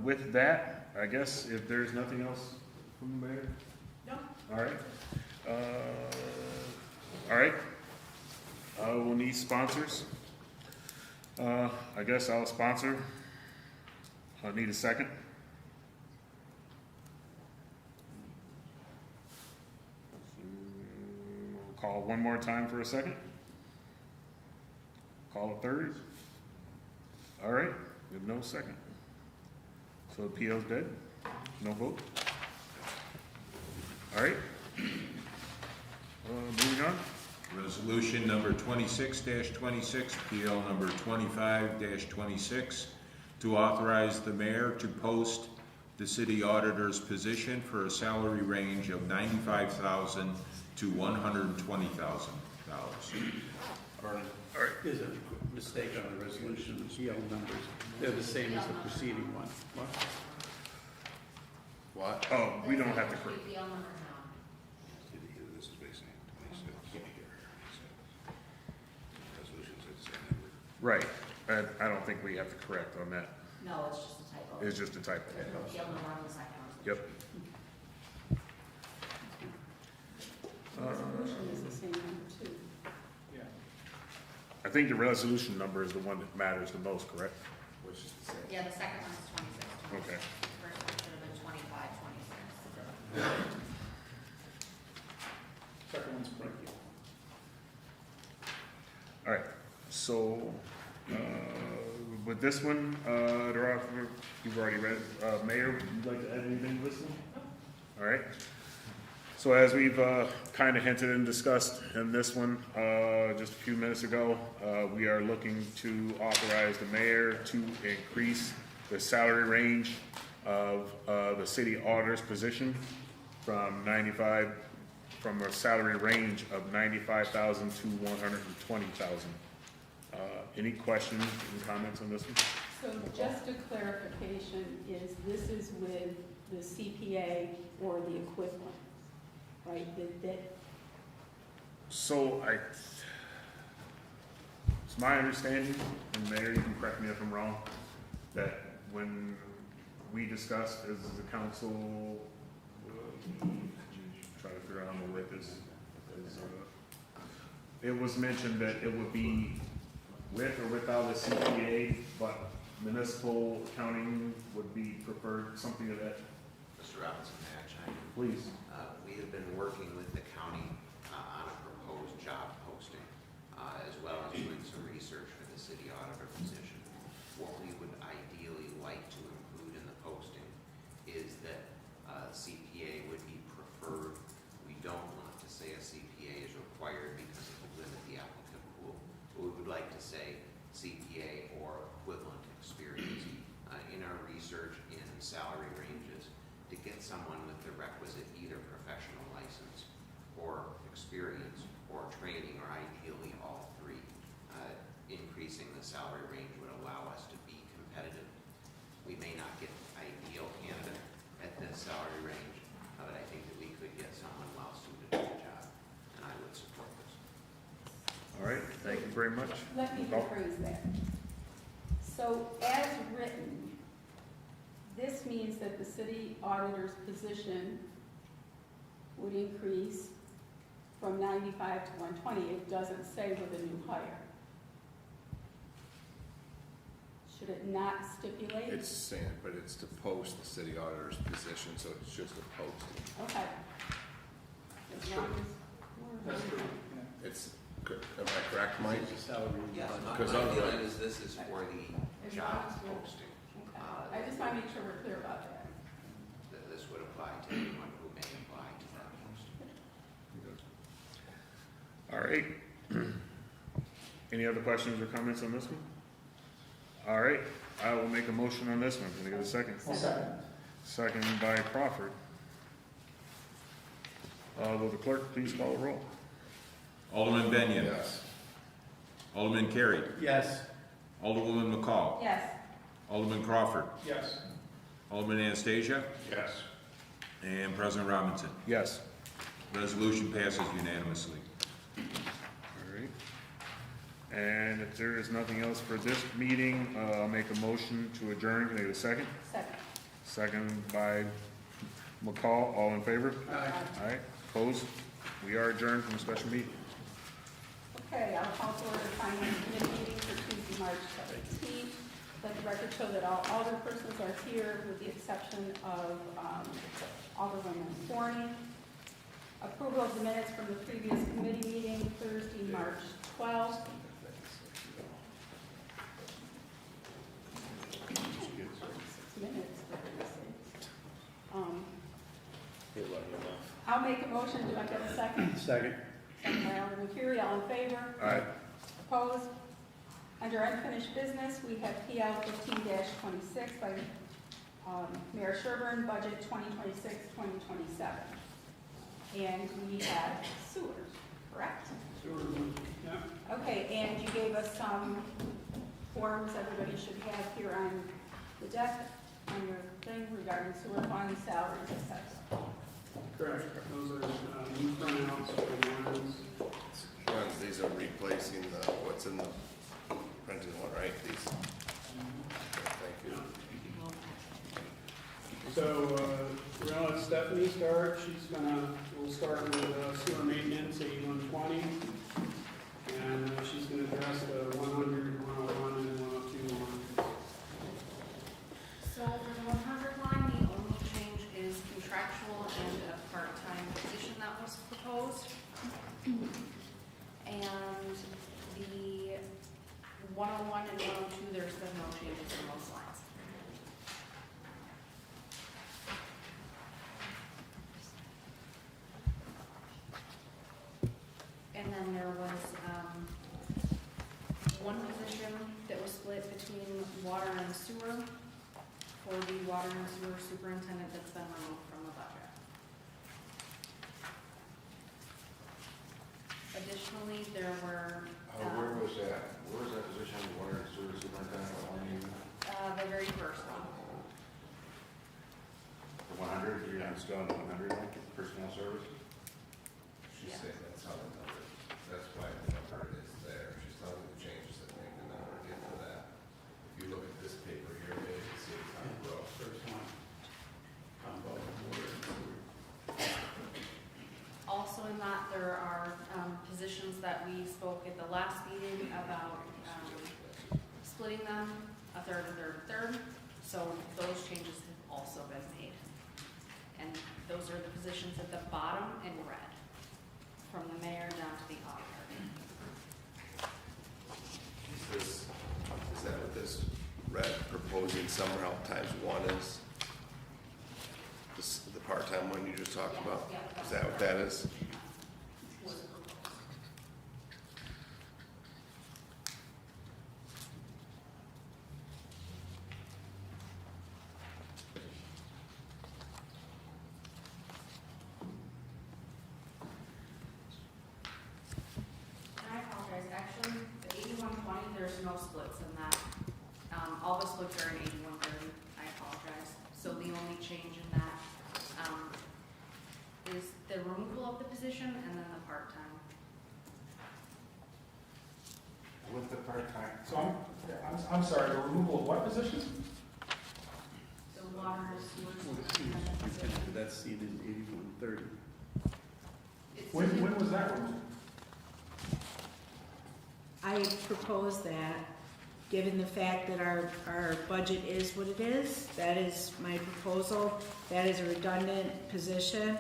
With that, I guess if there's nothing else from the mayor? No. All right. We'll need sponsors. I guess I'll sponsor. I need a second. We'll call one more time for a second. Call a third. All right, we have no second. So the PO's dead? No vote? All right. Moving on. Resolution number 26-26, PL number 25-26, to authorize the mayor to post the city auditor's position for a salary range of $95,000 to $120,000. There's a mistake on the resolution, the PL numbers, they're the same as the preceding one. What? Oh, we don't have to correct. PL number now. This is basically 26. Resolutions are the same number. Right. I don't think we have to correct on that. No, it's just a typo. It's just a typo. There's no PL number on the second one. Yep. The resolution is the same number too. Yeah. I think the resolution number is the one that matters the most, correct? Which is the same. Yeah, the second one is 26. Okay. First one should have been 25, 26. Second one's correct. All right, so, with this one, you've already read it. Mayor, would you like to add anything to this one? All right. So as we've kind of hinted and discussed in this one just a few minutes ago, we are looking to authorize the mayor to increase the salary range of the city auditor's position from a salary range of $95,000 to $120,000. Any questions, any comments on this one? So just a clarification is this is with the CPA or the equivalent, right? So it's my understanding, and Mayor, you can correct me if I'm wrong, that when we discussed as a council, try to figure out how to word this, it was mentioned that it would be with or without a CPA, but municipal accounting would be preferred, something of that. Mr. Robinson, may I chime in? Please. We have been working with the county on a proposed job posting, as well as doing some research for the city auditor position. What we would ideally like to include in the posting is that CPA would be preferred. We don't want to say a CPA is required because it would limit the applicant pool. But we would like to say CPA or equivalent experience. In our research in salary ranges, to get someone with the requisite either professional license or experience or training, or ideally all three, increasing the salary range would allow us to be competitive. We may not get an ideal candidate at this salary range, but I think that we could get someone well suited to the job, and I would support this. All right, thank you very much. Let me rephrase that. So as written, this means that the city auditor's position would increase from 95 to 120. It doesn't say with a new hire. Should it not stipulate? It's saying, but it's to post the city auditor's position, so it's just a posting. Okay. As long as That's we're- true. It's, am I correct, Mike? It's a salary. Yes, my Because feeling otherwise- is this is for the As job long as we're- posting. Okay. I just want to make sure we're clear about that. That this would apply to anyone who may apply to that posting. All right. Any other questions or comments on this one? All right, I will make a motion on this one. Can I get a second? Second by Crawford. Will the clerk please call the roll? Alderman Benyon. Yes. Alderman Carey. Yes. Alderwoman McCall. Yes. Alderman Crawford. Yes. Alderman Anastasia. Yes. And President Robinson. Yes. Resolution passes unanimously. All right. And if there is nothing else for this meeting, I'll make a motion to adjourn. Can I get a second? Second. Second by McCall. All in favor? Aye. All right, opposed? We are adjourned from the special meeting. Okay, I'll call to order the Finance Committee meeting for Tuesday, March 17th. Let the record show that all alderpersons are here with the exception of Alderwoman Forney. Approval of the minutes from the previous committee meeting, Thursday, March 12th. Minutes, for goodness sakes. He'll let you know. I'll make a motion, do I get a second? Second. second by Alderman Curry, all in favor? Aye. Opposed? Under unfinished business, we have PL 15-26 by Mayor Sherburne, budget 2026-2027. And we have sewer, correct? Yeah. Okay, and you gave us some forms everybody should have here on the desk, on your thing regarding sewer funds, salaries, etc. Correct. Those are new printouts for ones. Ones, these are replacing the, what's in the printed one, right? These. Thank you. So, we're gonna let Stephanie start. We'll start with sewer maintenance, 8120. And she's gonna address the 100, 101, and 102 lines. So for the 100 line, the only change is contractual and a part-time position that was proposed. And the 101 and 102, there's been no changes in those lines. And then there was one position that was split between water and sewer for the water and sewer superintendent that's been removed from the budget. Additionally, there were, Where was that? Where was that position, water and sewer superintendent? the very first one. The 100, you're not still on the 100, like personnel service? She's Yeah. saying that's how the number, that's why the number is there. She's telling me the changes that make the number get to that. If you look at this paper here, maybe you can see it's on the row. First one. Combo, water, and sewer. Also in that, there are positions that we spoke at the last meeting about splitting them, a third, a third, a third. So those changes have also been made. And those are the positions at the bottom in red, from the mayor down to the auditor. Is that what this red proposing summer help times one is? This, the part-time one you just talked about? Is that what that is? Was proposed. And I apologize, actually, the 8120, there's no splits in that. All the splits are in 8130, I apologize. So the only change in that is the removal of the position and then the part-time. With the part-time, So I'm sorry, the removal of what positions? The water and sewer Well, the sewer superintendent position. superintendent, that's seated in 8130. It's When was that removed? I propose that, given the fact that our budget is what it is, that is my proposal. That is a redundant position.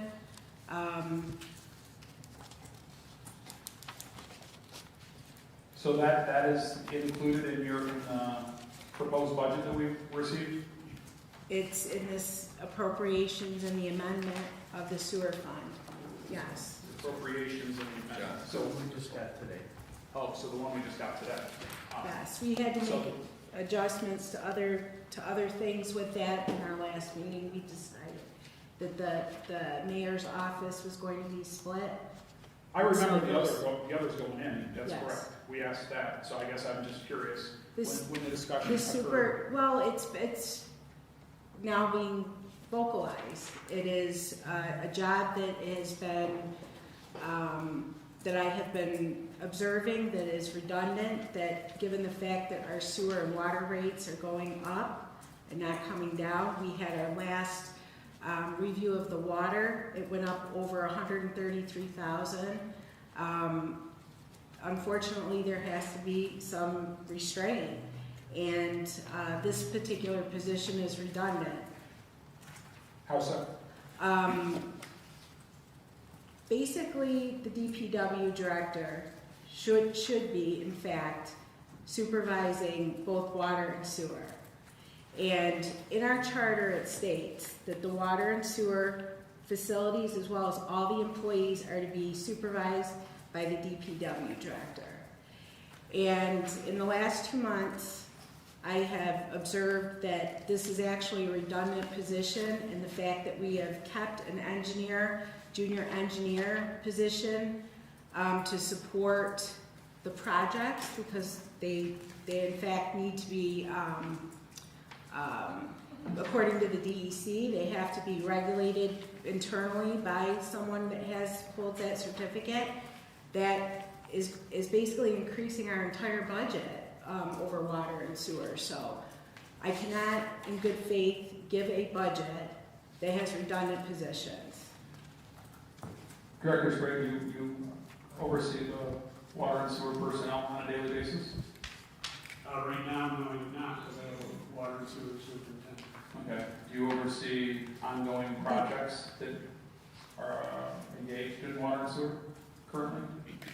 So that is included in your proposed budget that we've received? It's in this appropriations and the amendment of the sewer fund, yes. Appropriations and amendment. Yeah. So, we just got today. oh, so the one we just got today. Yes, we had to So- make adjustments to other things with that. In our last meeting, we decided that the mayor's office was going to be split. I remember So the others going in, that's Yes. correct. We asked that, so I guess I'm just curious This, when the discussion the occurred. super, well, it's now being vocalized. It is a job that has been, that I have been observing, that is redundant, that given the fact that our sewer and water rates are going up and not coming down, we had our last review of the water, it went up over 133,000. Unfortunately, there has to be some restraint, and this particular position is redundant. How so? Basically, the DPW director should be, in fact, supervising both water and sewer. And in our charter, it states that the water and sewer facilities, as well as all the employees, are to be supervised by the DPW director. And in the last 2 months, I have observed that this is actually a redundant position, and the fact that we have kept an engineer, junior engineer position to support the projects, because they in fact need to be, according to the DEC, they have to be regulated internally by someone that holds that certificate. That is basically increasing our entire budget over water and sewer. So I cannot, in good faith, give a budget that has redundant positions. Director Sprague, you oversee the water and sewer personnel on a daily basis? Right now, no, I do not, because I have a water and sewer superintendent. Okay. Do you oversee ongoing projects that are engaged in water and sewer currently?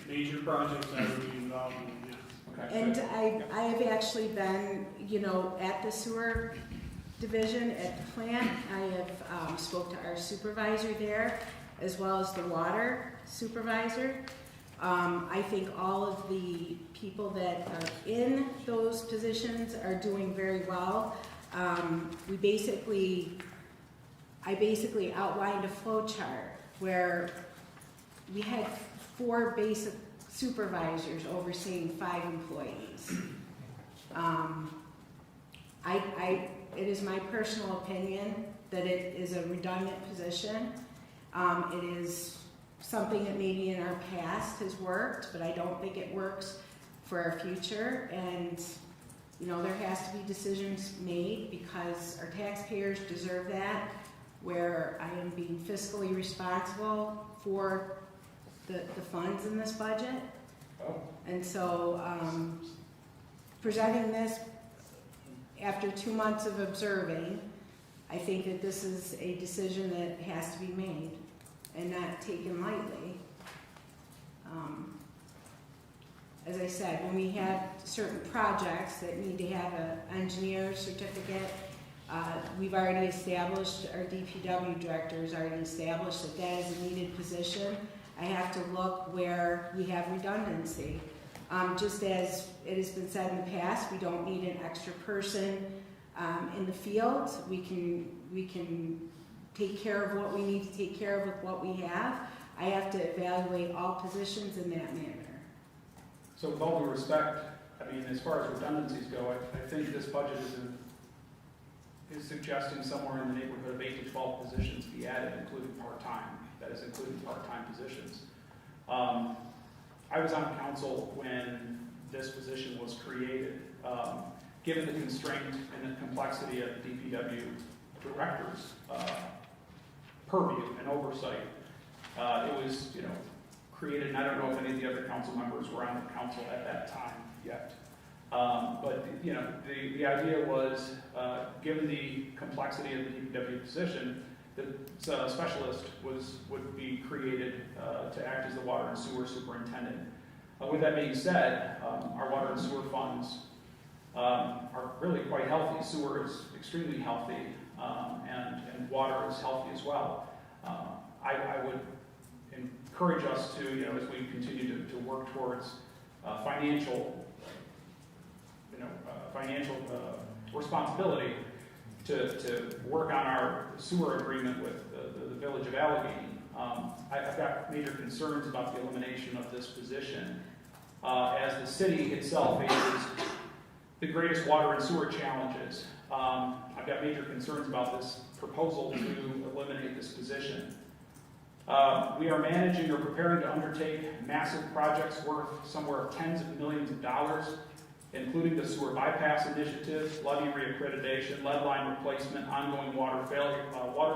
Major projects I would be involved in, yes. Okay. And I have actually been, at the sewer division at the plant. I have spoke to our supervisor there, as well as the water supervisor. I think all of the people that are in those positions are doing very well. I basically outlined a flow chart where we had 4 basic supervisors overseeing 5 employees. It is my personal opinion that it is a redundant position. It is something that maybe in our past has worked, but I don't think it works for our future. And, there has to be decisions made, because our taxpayers deserve that, where I am being fiscally responsible for the funds in this budget. Oh. And so, presenting this after 2 months of observing, I think that this is a decision that has to be made and not taken lightly. As I said, when we have certain projects that need to have an engineer certificate, we've already established, our DPW director has already established that that is a needed position. I have to look where we have redundancy. Just as it has been said in the past, we don't need an extra person in the field. We can take care of what we need to take care of with what we have. I have to evaluate all positions in that manner. So with all due respect, as far as redundancies go, I think this budget is suggesting somewhere in the neighborhood of 8 to 12 positions be added, including part-time. That is including part-time positions. I was on council when this position was created. Given the constraint and the complexity of the DPW director's purview and oversight, it was, created, and I don't know if any of the other council members were on the council at that time yet. But the idea was, given the complexity of the DPW position, the specialist would be created to act as the water and sewer superintendent. With that being said, our water and sewer funds are really quite healthy. Sewer is extremely healthy, and water is healthy as well. I would encourage us to, as we continue to work towards financial responsibility, to work on our sewer agreement with the village of Allegheny. I've got major concerns about the elimination of this position, as the city itself faces the greatest water and sewer challenges. I've got major concerns about this proposal to eliminate this position. We are managing or preparing to undertake massive projects worth somewhere tens of millions of dollars, including the sewer bypass initiative, levee reaccreditation, lead line replacement, ongoing water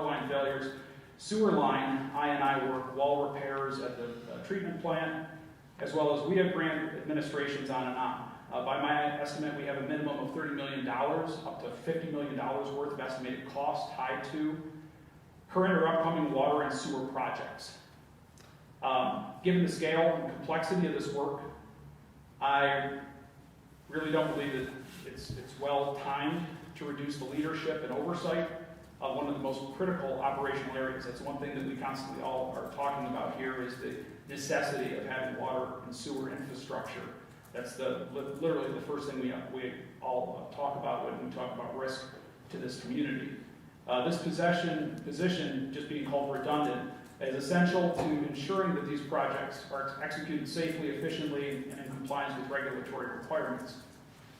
line failures, sewer line I&I work, wall repairs at the treatment plant, as well as we have grant administrations on and on. By my estimate, we have a minimum of $30 million, up to $50 million worth of estimated costs tied to current or upcoming water and sewer projects. Given the scale and complexity of this work, I really don't believe that it's well timed to reduce the leadership and oversight one of the most critical operational areas. That's one thing that we constantly all are talking about here is the necessity of having water and sewer infrastructure. That's literally the first thing we all talk about when we talk about risk to this community. This position, just being called redundant, is essential to ensuring that these projects are executed safely, efficiently, and in compliance with regulatory requirements.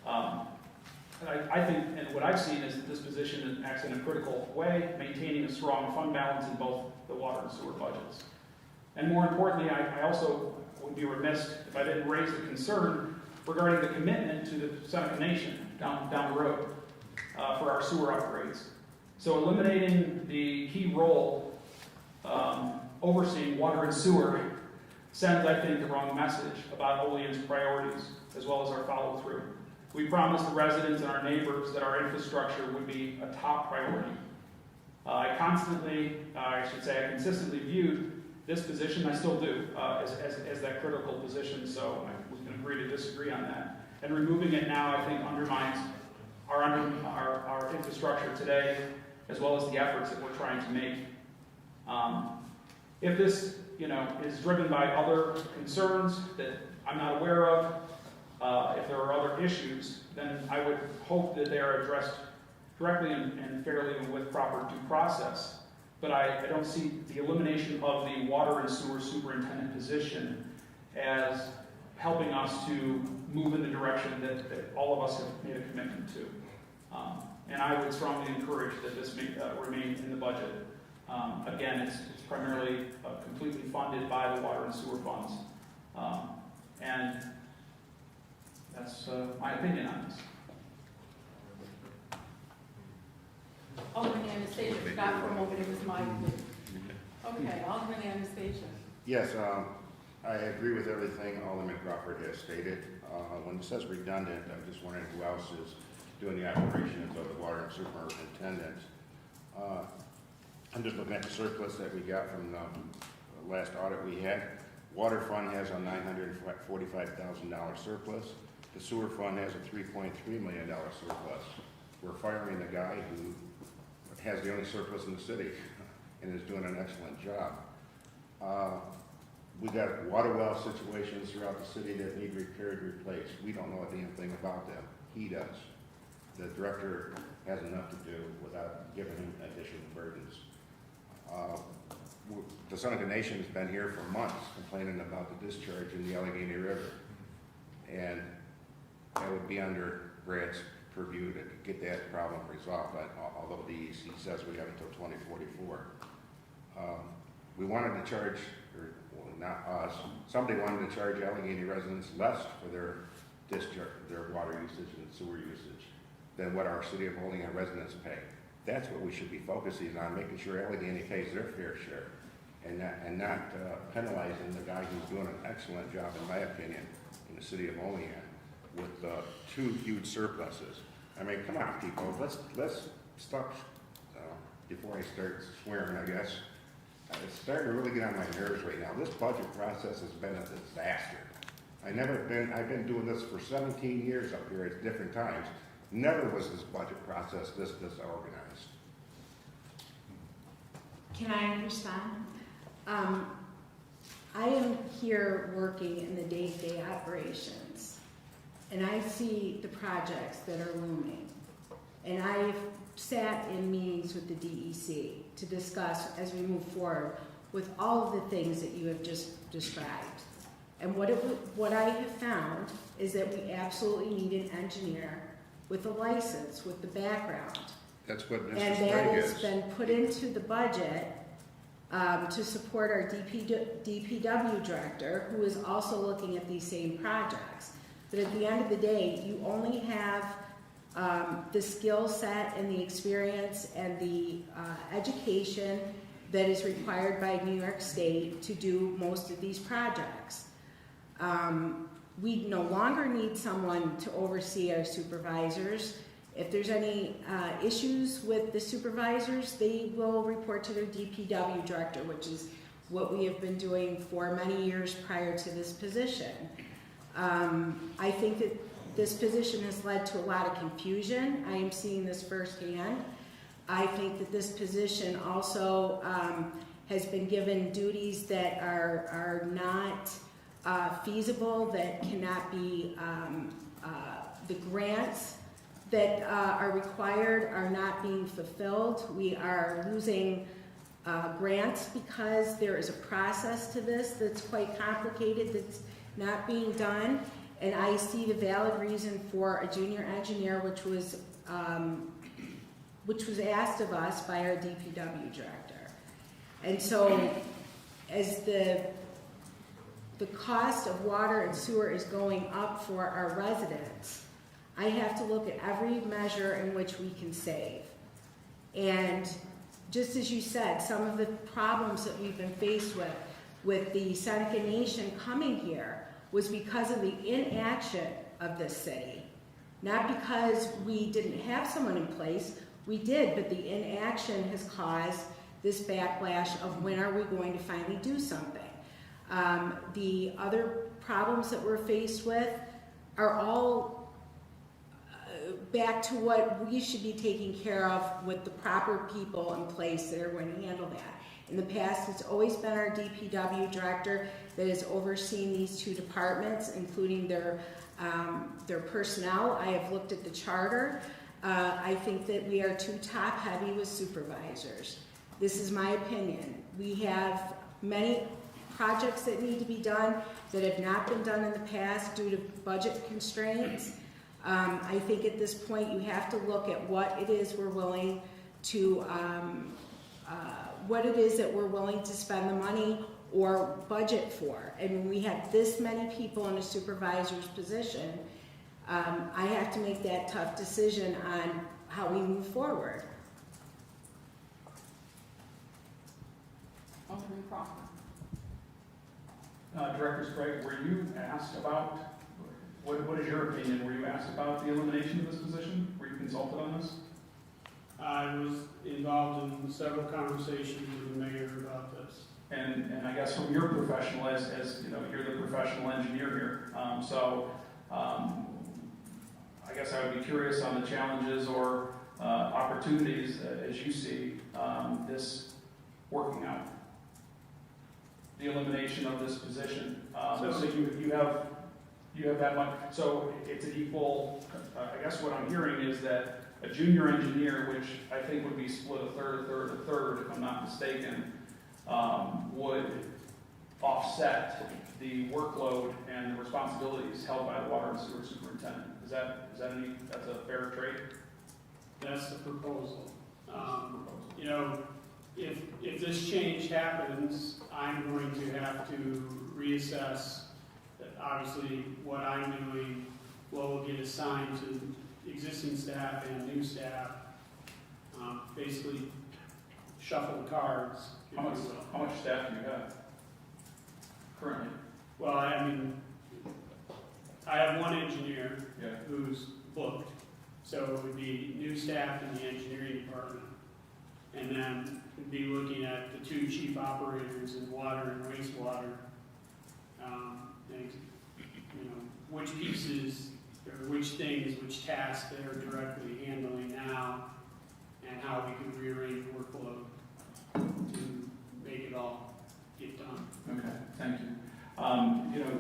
I think, and what I've seen is that this position acts in a critical way, maintaining a strong fund balance in both the water and sewer budgets. And more importantly, I also would be remiss if I didn't raise the concern regarding the commitment to the Seneca Nation down the road for our sewer upgrades. So eliminating the key role overseeing water and sewer sends, I think, the wrong message about Olean's priorities as well as our follow-through. We promised the residents and our neighbors that our infrastructure would be a top priority. I consistently viewed this position, I still do, as that critical position, so we can agree to disagree on that. And removing it now, I think, undermines our infrastructure today, as well as the efforts that we're trying to make. If this, is driven by other concerns that I'm not aware of, if there are other issues, then I would hope that they are addressed directly and fairly and with proper due process. But I don't see the elimination of the water and sewer superintendent position as helping us to move in the direction that all of us have made a commitment to. And I would strongly encourage that this may remain in the budget. Again, it's primarily completely funded by the water and sewer funds. And that's my opinion on this. Alderman Anastasia forgot for a moment it was my Okay, Alderman Anastasia. Yes, I agree with everything Alderman Crawford has stated. When it says redundant, I'm just wondering who else is doing the operations of the water and superintendent. I'm just looking at the surplus that we got from the last audit we had. Water fund has a $945,000 surplus. The sewer fund has a $3.3 million surplus. We're firing the guy who has the only surplus in the city and is doing an excellent job. We got water well situations throughout the city that need repaired, replaced. We don't know a damn thing about them. He does. The director has enough to do without giving him additional burdens. The Seneca Nation has been here for months complaining about the discharge in the Allegheny River. And that would be under Brad's purview to get that problem resolved, although the DEC says we have until 2044. We wanted to charge, or well, not us, somebody wanted to charge Allegheny residents less for their discharge, their water usage and sewer usage than what our City of Olean residents pay. That's what we should be focusing on, making sure Allegheny pays their fair share and not penalizing the guy who's doing an excellent job, in my opinion, in the City of Olean with two huge surpluses. I mean, come on, people, let's stop, before I start swearing, I guess. It's starting to really get on my nerves right now. This budget process has been a disaster. I've been doing this for 17 years up here at different times. Never was this budget process this disorganized. Can I respond? I am here working in the day-to-day operations, and I see the projects that are looming. And I've sat in meetings with the DEC to discuss as we move forward with all of the things that you have just described. And what I have found is that we absolutely need an engineer with a license, with the background. That's what Mr. And Sprague that is. has been put into the budget to support our DPW director, who is also looking at these same projects. But at the end of the day, you only have the skill set and the experience and the education that is required by New York State to do most of these projects. We no longer need someone to oversee our supervisors. If there's any issues with the supervisors, they will report to their DPW director, which is what we have been doing for many years prior to this position. I think that this position has led to a lot of confusion. I am seeing this firsthand. I think that this position also has been given duties that are not feasible, that cannot be, the grants that are required are not being fulfilled. We are losing grants because there is a process to this that's quite complicated, that's not being done. And I see the valid reason for a junior engineer, which was asked of us by our DPW director. And so as the cost of water and sewer is going up for our residents, I have to look at every measure in which we can save. And just as you said, some of the problems that we've been faced with the Seneca Nation coming here was because of the inaction of this city. Not because we didn't have someone in place, we did, but the inaction has caused this backlash of when are we going to finally do something. The other problems that we're faced with are all back to what we should be taking care of with the proper people in place that are going to handle that. In the past, it's always been our DPW director that has overseen these two departments, including their personnel. I have looked at the charter. I think that we are too top-heavy with supervisors. This is my opinion. We have many projects that need to be done that have not been done in the past due to budget constraints. I think at this point you have to look at what it is we're willing to, spend the money or budget for. And when we have this many people in a supervisor's position, I have to make that tough decision on how we move forward. Alderman Crawford. Director Sprague, were you asked about, what is your opinion? Were you asked about the elimination of this position? Were you consulted on this? I was involved in several conversations with the mayor about this. And I guess from your professional, as you know, you're the professional engineer here. I guess I would be curious on the challenges or opportunities as you see this working out. The elimination of this position. So you have that much. So it's an equal. I guess what I'm hearing is that a junior engineer, which I think would be split a third, if I'm not mistaken, would offset the workload and the responsibilities held by the water and sewer superintendent. That's a fair trade? That's the proposal. You know, if this change happens, I'm going to have to reassess that obviously what I'm doing, what will get assigned to existing staff and new staff, basically shuffle the cards. How much staff do you have currently? Well, I mean, I have one engineer who's booked, so it would be new staff in the engineering department. And then we'd be looking at the two chief operators in water and wastewater. And, you know, which pieces, or which things, which tasks they're directly handling now, and how we could rearrange workload to make it all get done. Okay, thank you. You know,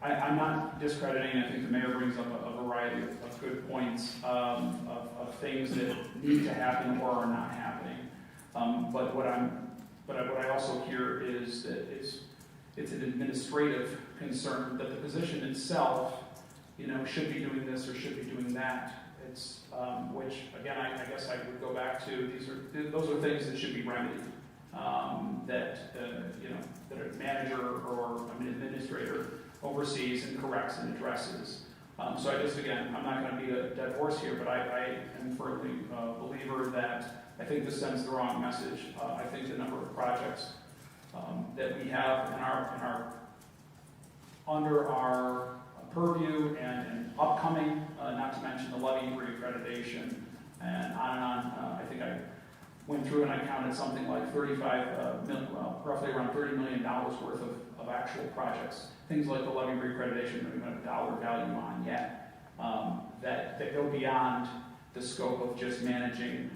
I'm not discrediting. I think the mayor brings up a variety of good points of things that need to happen or are not happening. But what I also hear is that it's an administrative concern that the position itself, you know, should be doing this or should be doing that. It's which again, I guess I would go back to those are things that should be remedied. You know, that a manager or an administrator oversees and corrects and addresses. So I just, again, I'm not going to beat a dead horse here, but I am firmly a believer that I think this sends the wrong message. I think the number of projects that we have under our purview and upcoming, not to mention the levy reaccreditation and on. I think I went through and I counted something like roughly around $30 million worth of actual projects. Things like the levy reaccreditation that we don't have a dollar value on yet, that go beyond the scope of just managing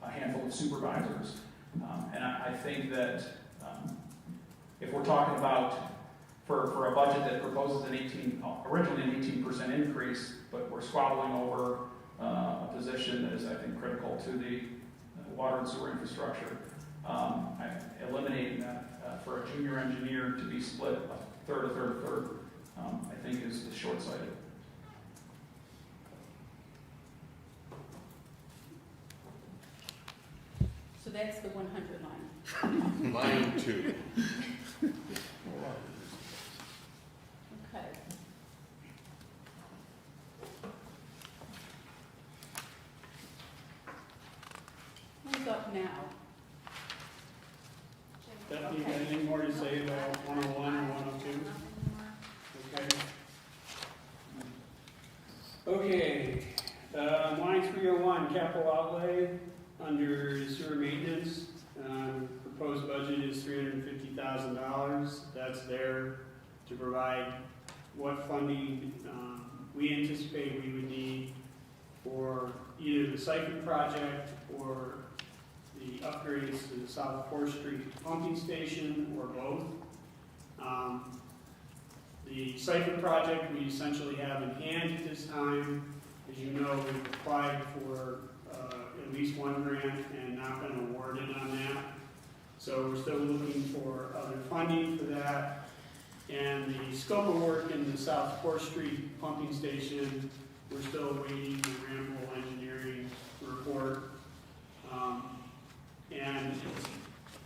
a handful of supervisors. And I think that if we're talking about for a budget that proposes originally an 18% increase, but we're squabbling over a position that is, I think, critical to the water and sewer infrastructure, eliminating that for a junior engineer to be split a third, I think is short-sighted. So that's the 100 line. Line 2. Okay. Who's up now? Stephanie, got anything more to say about 101 or 102? Okay. Okay, line 301, capital outlay, under sewer maintenance. Proposed budget is $350,000. That's there to provide what funding we anticipate we would need for either the siphon project or the upgrades to the South 4th Street pumping station, or both. The siphon project we essentially have in hand at this time. As you know, we've applied for at least one grant and not been awarded on that. So we're still looking for other funding for that. And the scope of work in the South 4th Street pumping station, we're still awaiting the Ramble Engineering report. And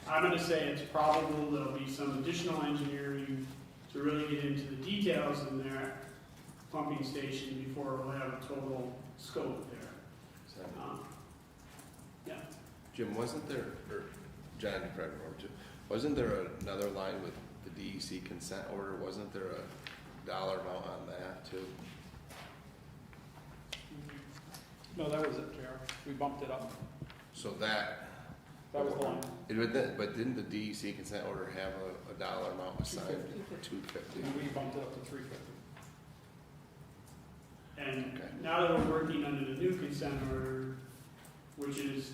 I'm going to say it's probable there'll be some additional engineering to really get into the details in that pumping station before we'll have a total scope there. Yeah. Jim, wasn't there, or John, you probably remember too, wasn't there another line with the DEC consent order? Wasn't there a dollar amount on that too? No, that was it, JR. We bumped it up. So that was the line. But didn't the DEC consent order have a dollar amount assigned? $250. We bumped it up to 350. And Okay. now that we're working under the new consent order, which is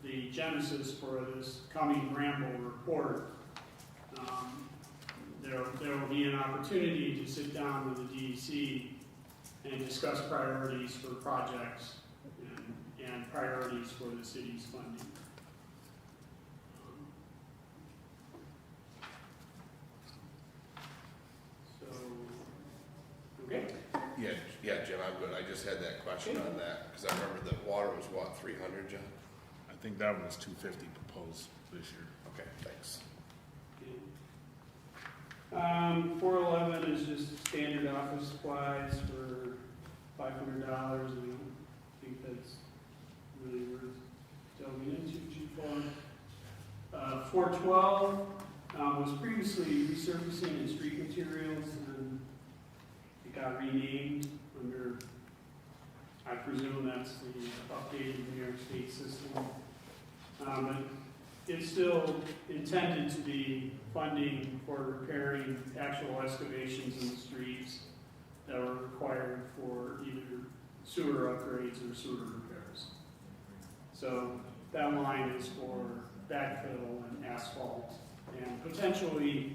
the genesis for this coming Ramble report, there will be an opportunity to sit down with the DEC and discuss priorities for projects and priorities for the city's funding. Okay. Yeah, Jim, I'm good. I just had that question on that, because I remember that water was what, 300, John? I think that was 250 proposed this year. Okay, thanks. 411 is just standard office supplies for $500. I don't think that's really worth delving into too far. 412 was previously resurfacing and street materials, and it got renamed under, I presume that's the updated New York State system. But it's still intended to be funding for repairing actual excavations in the streets that were required for either sewer upgrades or sewer repairs. So that line is for backfill and asphalt, and potentially,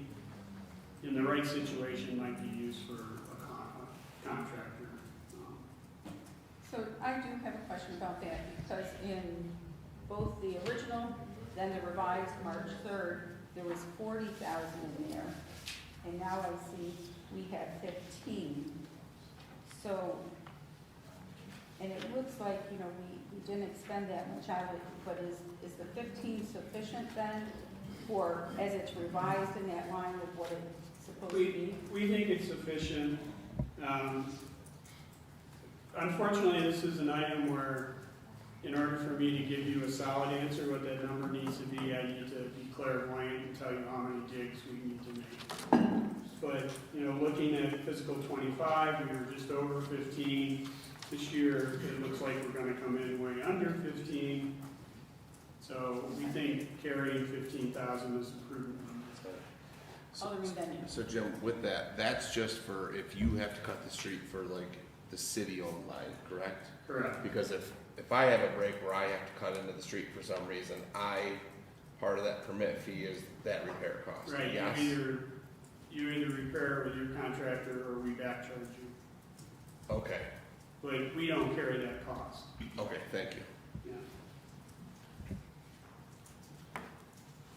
in the right situation, might be used for a contractor. So I do have a question about that, because in both the original, then the revised March 3rd, there was 40,000 in there, and now I see we have 15. So, and it looks like, you know, we didn't expend that much out of it, but is the 15 sufficient then for, as it's revised in that line of what it's supposed to be? We think it's sufficient. Unfortunately, this is an item where, in order for me to give you a solid answer what that number needs to be, I need to be clairvoyant and tell you how many digs we need to make. But, you know, looking at fiscal 25, we were just over 15. This year, it looks like we're gonna come in way under 15. So we think carrying 15,000 is a prudent number. Alderman Benyon. So Jim, with that, that's just for if you have to cut the street for like the city-owned line, correct? Correct. Because if I have a break where I have to cut into the street for some reason, part of that permit fee is that repair cost. Right, Yes? you either repair with your contractor or we back charge you. Okay, But we don't carry that cost. okay, thank you. Yeah.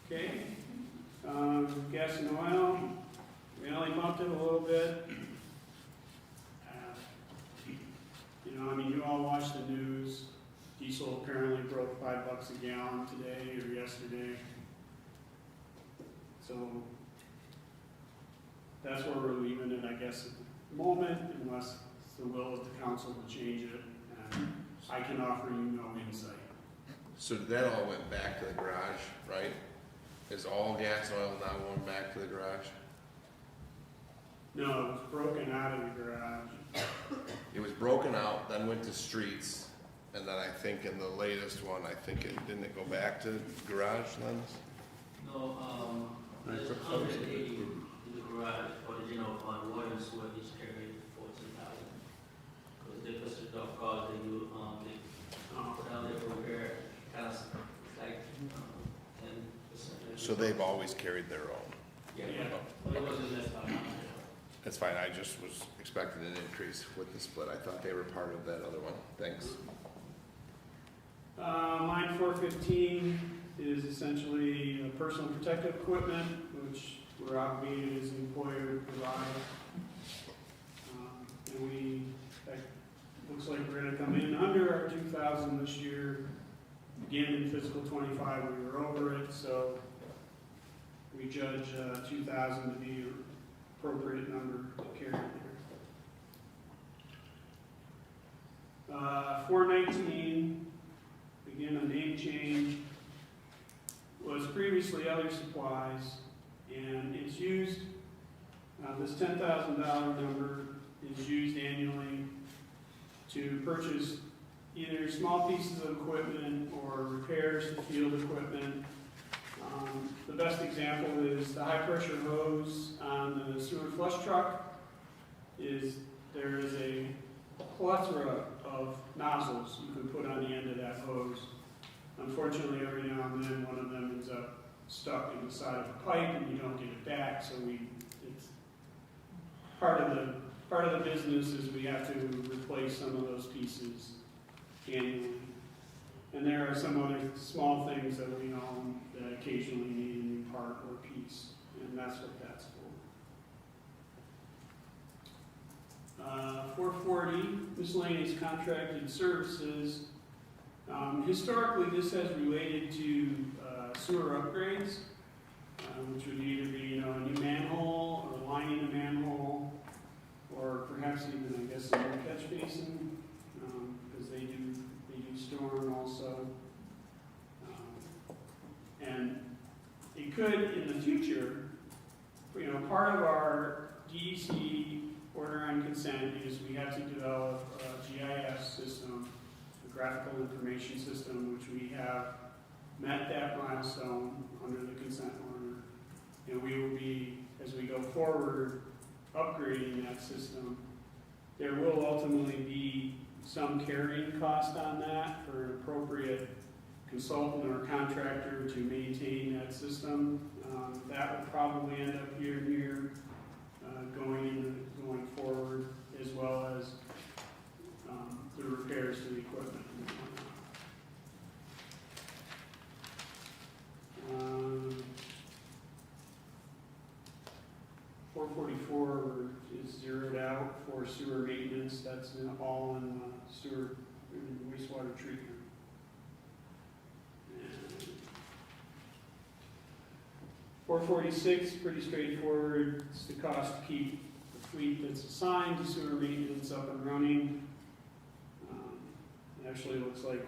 Okay. Gas and oil, we only bumped it a little bit. You know, I mean, you all watch the news. Diesel apparently broke $5 a gallon today or yesterday. So that's where we're leaving it, I guess, at the moment, unless it's the will of the council to change it. And I can offer you no insight. So that all went back to the garage, right? Is all gas oil now going back to the garage? No, it was broken out of the garage. It was broken out, then went to streets, and then I think in the latest one, didn't it go back to garage then? No, there's 180 in the garage for the general fund, water and sewer each carry 14,000. Because they put the dog cars, they do, they put down there for repair, kind of like 10%. So they've always carried their own. Yeah, Yeah. but it wasn't less than that. That's fine, I just was expecting an increase with the split. I thought they were part of that other one. Thanks. Line 415 is essentially personal protective equipment, which we're obligated as an employer to provide. And that looks like we're gonna come in under our 2,000 this year. Again, in fiscal 25, we were over it, so we judge 2,000 to be an appropriate number to carry there. 419, again, a name change, was previously other supplies, and it's used, this $10,000 number is used annually to purchase either small pieces of equipment or repairs to field equipment. The best example is the high pressure hose on the sewer flush truck. There is a plethora of nozzles you can put on the end of that hose. Unfortunately, every now and then, one of them ends up stuck in the side of a pipe and you don't get it back, so it's part of the business is we have to replace some of those pieces annually. And there are some other small things that we own that occasionally need a new part or piece, and that's what that's for. 440, miscellaneous contracted services. Historically, this has related to sewer upgrades, which would either be, a new manhole or lining a manhole, or perhaps even, I guess, a new catch basin, because they do storm also. And it could, in the future, part of our DEC order on consent is we have to develop a GIS system, a graphical information system, which we have met that milestone under the consent order. And we will be, as we go forward, upgrading that system. There will ultimately be some carrying cost on that for an appropriate consultant or contractor to maintain that system. That will probably end up year going forward, as well as the repairs to the equipment. 444 is zeroed out for sewer maintenance. That's all in sewer and wastewater treatment. And 446, pretty straightforward. It's the cost to keep the fleet that's assigned to sewer maintenance up and running. It actually looks like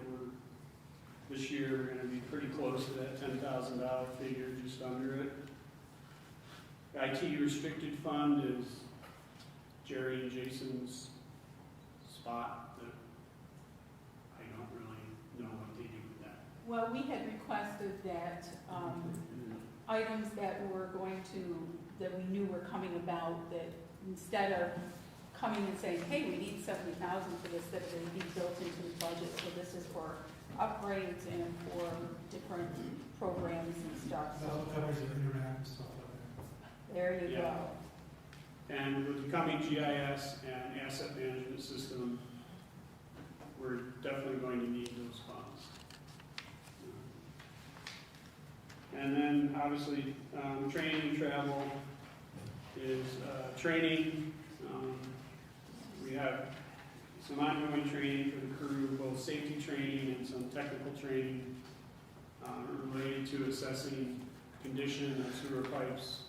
this year we're going to be pretty close to that $10,000 figure, just under it. IT restricted fund is Jerry and Jason's spot that I don't really know what they do with that. Well, we had requested that items that we knew were coming about, that instead of coming and saying, hey, we need 70,000 for this, that would be built into the budget, so this is for upgrades and for different programs and stuff. That So covers the internet and stuff like there you Yeah. go. that. And with the coming GIS and asset management system, we're definitely going to need those funds. And then, obviously, training and travel is training. We have some ongoing training for the crew, both safety training and some technical training related to assessing condition of sewer pipes,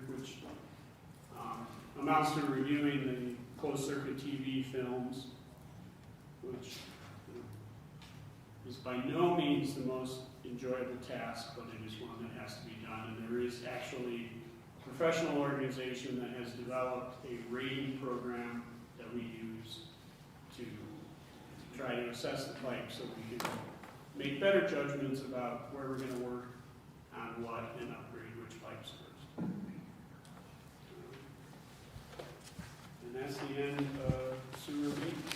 which amounts to reviewing the closed-circuit TV films, which is by no means the most enjoyable task, but it is one that has to be done. And there is actually a professional organization that has developed a rating program that we use to try to assess the pipe so we can make better judgments about where we're going to work on what and upgrade which pipes first. And that's the end of sewer maintenance.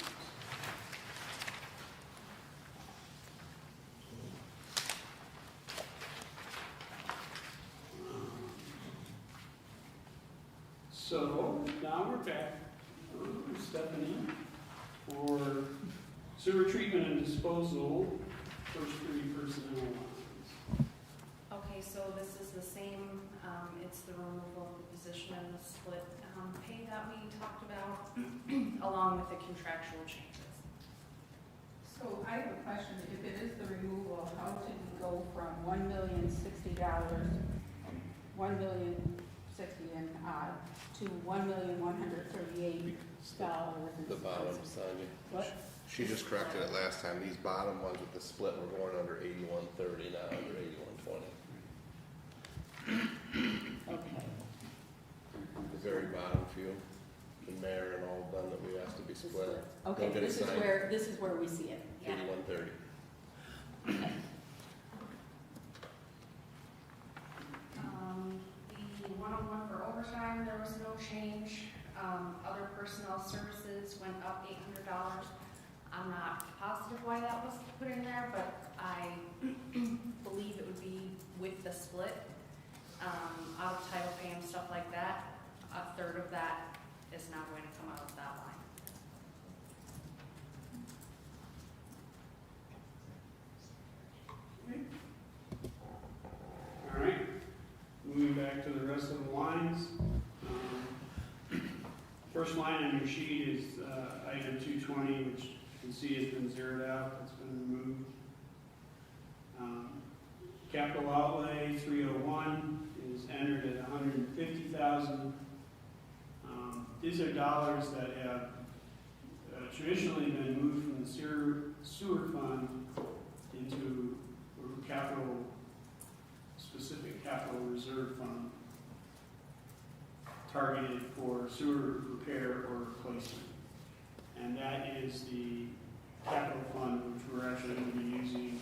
So now we're back, Stephanie, for sewer treatment and disposal, first three personnel lines. Okay, so this is the same, it's the removal of the position and the split pay that we talked about, along with the contractual changes. So I have a question, if it is the removal, how did we go from $1,060,000, $1,060,000 and odd, to $1,138,000? The bottom, Sonia. What? She just corrected it last time. These bottom ones with the split were going under 8130, not under 8120. Okay. The very bottom few, the mayor and all done that we asked to be split. Okay, Don't get this is assigned. this is where we see it. Yeah. 8130. The 101 for overtime, there was no change. Other personnel services went up $800. I'm not positive why that was put in there, but I believe it would be with the split. Out of title pay and stuff like that, a third of that is now going to come out of that line. All right, moving back to the rest of the lines. First line on your sheet is item 220, which you can see has been zeroed out, it's been removed. Capital outlay 301 is entered at $150,000. These are dollars that have traditionally been moved from the sewer fund into specific capital reserve fund targeted for sewer repair or replacement. And that is the capital fund which we're actually going to be using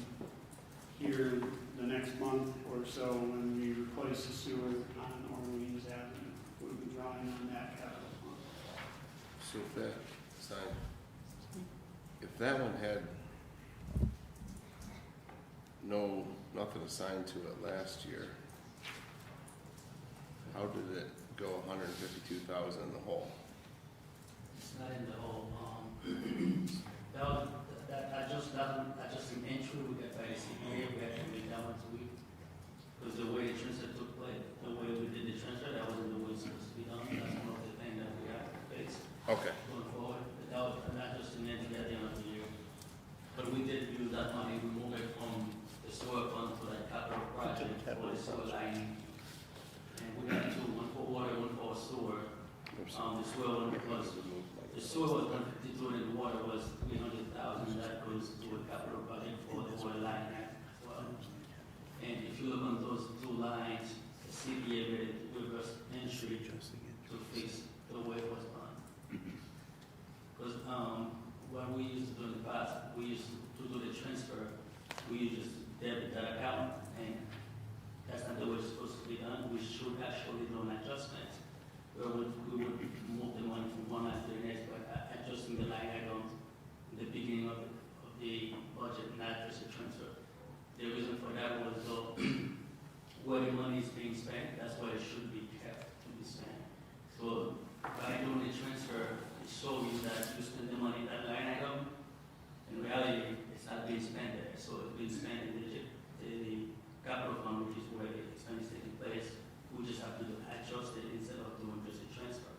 here the next month or so when we replace the sewer on Olean's Avenue. We'll be drawing on that capital fund. So if that sign, if that one had nothing assigned to it last year, how did it go 152,000 in the hole? It's not in the whole, that just an entry we got by the CPA, we had to make that one to week. Because the way the transfer took place, the way we did the transfer, that wasn't the way it's supposed to be done. That's one of the things that we have to fix Okay. going forward. But that was not just an entry at the end of the year. But we did use that money, we moved it from the sewer fund to that capital project for the sewer line. And we had two, one for water, one for sewer. The sewer one was, the sewer was 152 and the water was 300,000. That goes to a capital project for the water line as well. And if you look on those two lines, the CPA made a reverse entry to fix the way it was done. Because what we used to do in the past, we used to do the transfer, we used to debit that account, and that's not the way it's supposed to be done. We should actually do an adjustment we would move the money from one line to the next, but adjusting the line item in the beginning of the budget, not just a transfer. The reason for that was where the money is being spent, that's where it should be kept to be spent. So by doing the transfer, it shows that you spend the money in that line item. In reality, it's not being spent there, so it's being spent in the capital fund, which is where the expense is taking place. We just have to adjust it instead of doing just a transfer.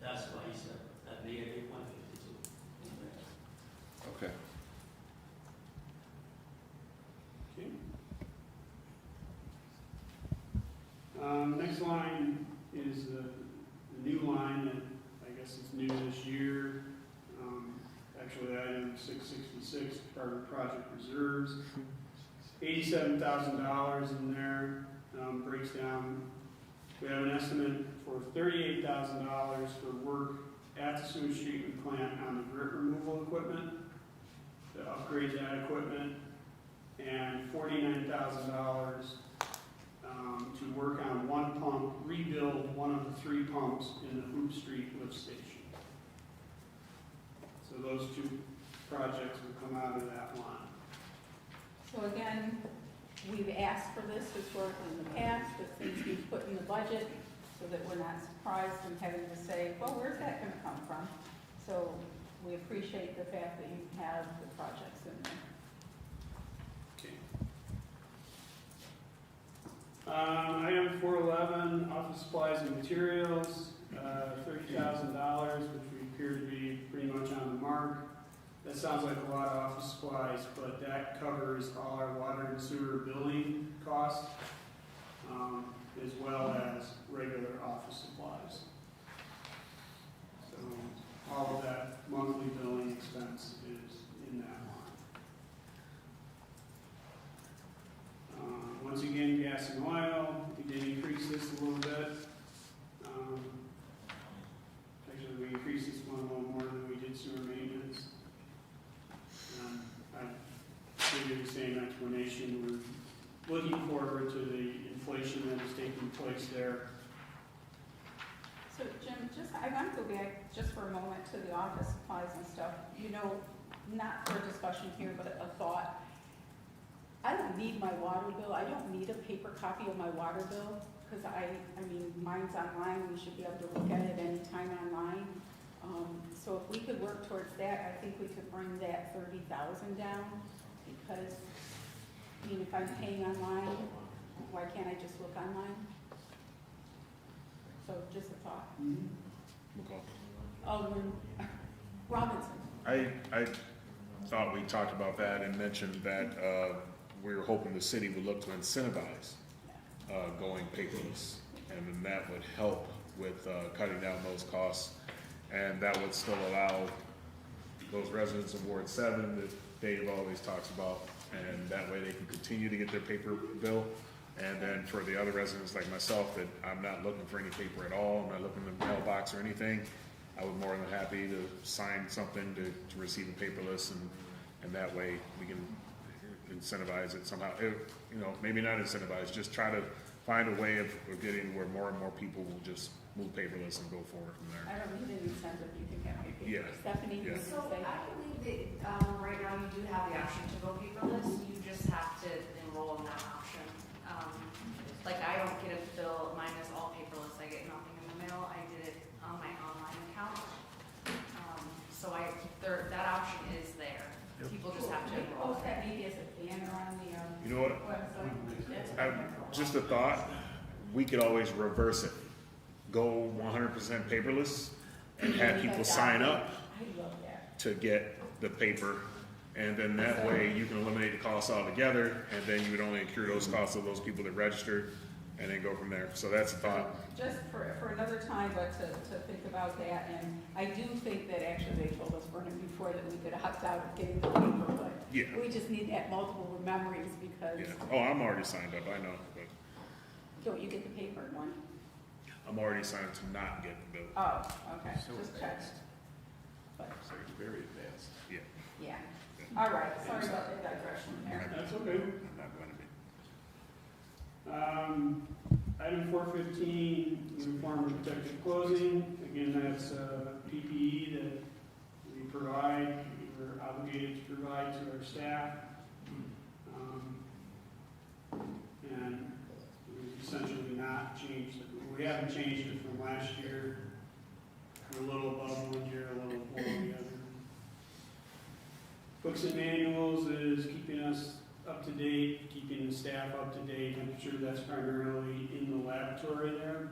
That's why he said that negative 152. Okay. Okay. Next line is the new line that I guess is new this year. Actually, item 666, Department Project Reserves. $87,000 in there, breaks down. We have an estimate for $38,000 for work at the sewage treatment plant on the grit removal equipment, to upgrade that equipment, and $49,000 to work on one pump, rebuild one of the 3 pumps in the Hoop Street lift station. So those 2 projects would come out of that line. So again, we've asked for this historically in the past, but things we've put in the budget so that we're not surprised and having to say, well, where's that going to come from? So we appreciate the fact that you have the projects in there. Okay. Item 411, office supplies and materials, $30,000, which we appear to be pretty much on the mark. That sounds like a lot of office supplies, but that covers all our water and sewer billing costs, as well as regular office supplies. So all of that monthly billing expense is in that line. Once again, gas and oil, we did increase this a little bit. Actually, we increased this one a little more than we did sewer maintenance. I give you the same explanation. We're looking forward to the inflation that is taking place there. So Jim, I want to go back just for a moment to the office supplies and stuff. You know, not for a discussion here, but a thought. I don't need my water bill. I don't need a paper copy of my water bill because I mean, mine's online. We should be able to look at it anytime online. So if we could work towards that, I think we could bring that 30,000 down because, I mean, if I'm paying online, why can't I just look online? So just a thought. Alderman Robinson. I thought we talked about that and mentioned that we were hoping the city would look to incentivize going paperless, and then that would help with cutting down those costs, and that would still allow those residents of Ward 7 that Dave always talks about, and that way they can continue to get their paper bill. And then for the other residents like myself that I'm not looking for any paper at all, I'm not looking in the mailbox or anything, I would more than happy to sign something to receive a paperless, and that way we can incentivize it somehow. You know, maybe not incentivize, just try to find a way of getting where more and more people will just move paperless and go forward from there. I don't need an incentive, you can have your paper. Yeah. Stephanie, you Yeah. can So say. I believe that, right now you do have the option to go paperless, you just have to enroll in that option. Like I don't get a bill, mine is all paperless, I get nothing in the mail, I did it on my online account. So that option is there, people just have to enroll. Post that maybe as a banner on the You know what? website. Just a thought, we could always reverse it. Go 100% paperless and have people sign up I love that. to get the paper. And then that way you can eliminate the costs altogether, and then you would only incur those costs of those people that registered, and then go from there. So that's a thought. Just for another time, but to think about that, and I do think that actually they told us, Vernon, before that we could opt out of getting the paper, but Yeah. we just need that multiple memories because, Yeah. Oh, I'm already signed up, I know, but don't you get the paper one? I'm already signed to not get the bill. Oh, okay, So just check. advanced. But, So it's very advanced. Yeah, yeah, all right, sorry about the digression there. That's okay. I'm not going to be. Item 415, uniform and protective clothing. Again, that's PPE that we provide, we're obligated to provide to our staff. And we've essentially not changed it. We haven't changed it from last year. We're a little above one year, a little below the other. Books and manuals is keeping us up to date, keeping the staff up to date. I'm sure that's primarily in the laboratory there.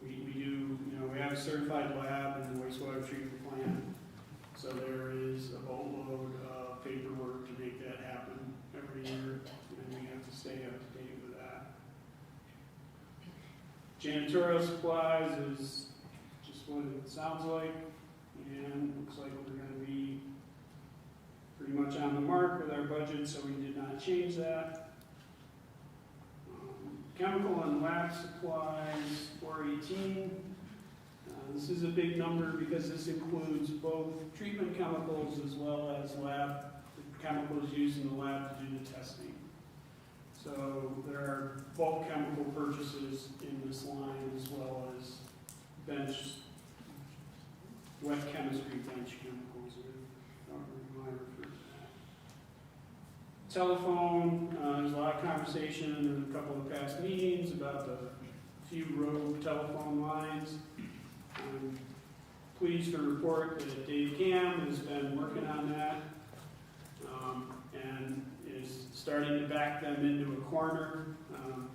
We do, we have a certified lab in the wastewater treatment plant, so there is a boatload of paperwork to make that happen every year, and we have to stay up to date with that. Janitorial supplies is just what it sounds like, and looks like we're going to be pretty much on the mark with our budget, so we did not change that. Chemical and lab supplies, 418. This is a big number because this includes both treatment chemicals as well as lab chemicals used in the lab to do the testing. So there are bulk chemical purchases in this line as well as wet chemistry bench chemicals. I don't really refer to that. Telephone, there's a lot of conversation in a couple of past meetings about the few rogue telephone lines. I'm pleased to report that Dave Cam has been working on that and is starting to back them into a corner.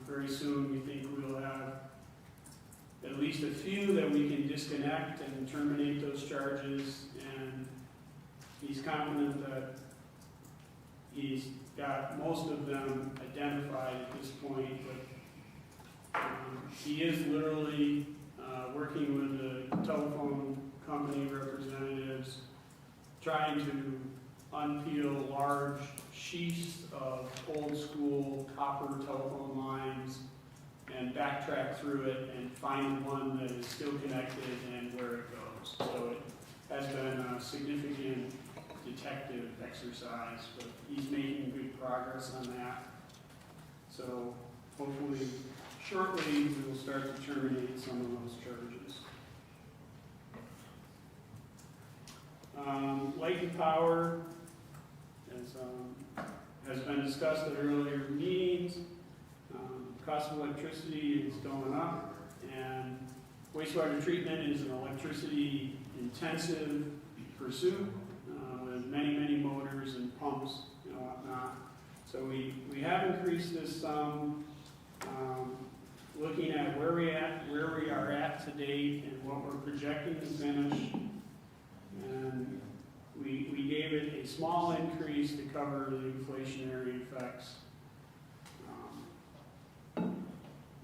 Very soon we think we'll have at least a few that we can disconnect and terminate those charges, and he's confident that he's got most of them identified at this point, but he is literally working with the telephone company representatives, trying to unpeel large sheets of old school copper telephone lines and backtrack through it and find one that is still connected and where it goes. So it has been a significant detective exercise, but he's making good progress on that. So hopefully shortly we will start to terminate some of those charges. Light and power has been discussed at earlier meetings. Cost of electricity is going up, and wastewater treatment is an electricity intensive pursuit with many, many motors and pumps and whatnot. So we have increased this some, looking at where we are at to date and what we're projecting to finish. And we gave it a small increase to cover the inflationary effects.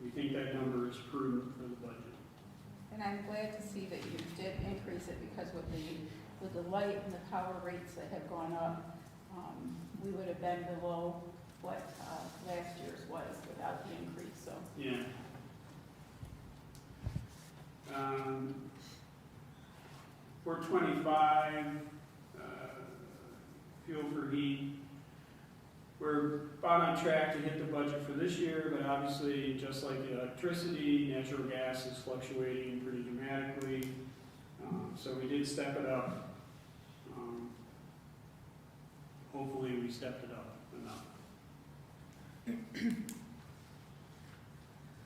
We think that number is prudent for the budget. And I'm glad to see that you did increase it, because with the light and the power rates that have gone up, we would have been below what last year's was without the increase, so. Yeah. 425, fuel for heat. We're about on track to hit the budget for this year, but obviously, just like electricity, natural gas is fluctuating pretty dramatically. So we did step it up. Hopefully we stepped it up enough.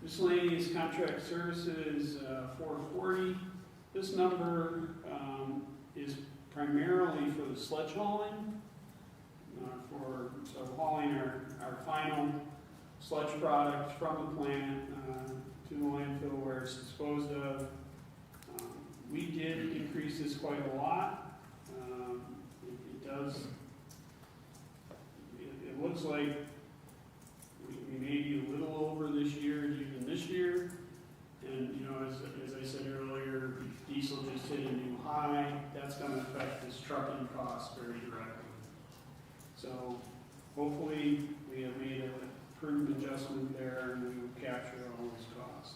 Miscellaneous contract services, 440. This number is primarily for the sludge hauling, so hauling our final sludge product from the plant to the landfill where it's disposed of. We did increase this quite a lot. It looks like we may be a little over this year, even this year. And as I said earlier, diesel just hit a new high. That's going to affect this trucking cost very directly. So hopefully we have made a prudent adjustment there and we will capture all those costs.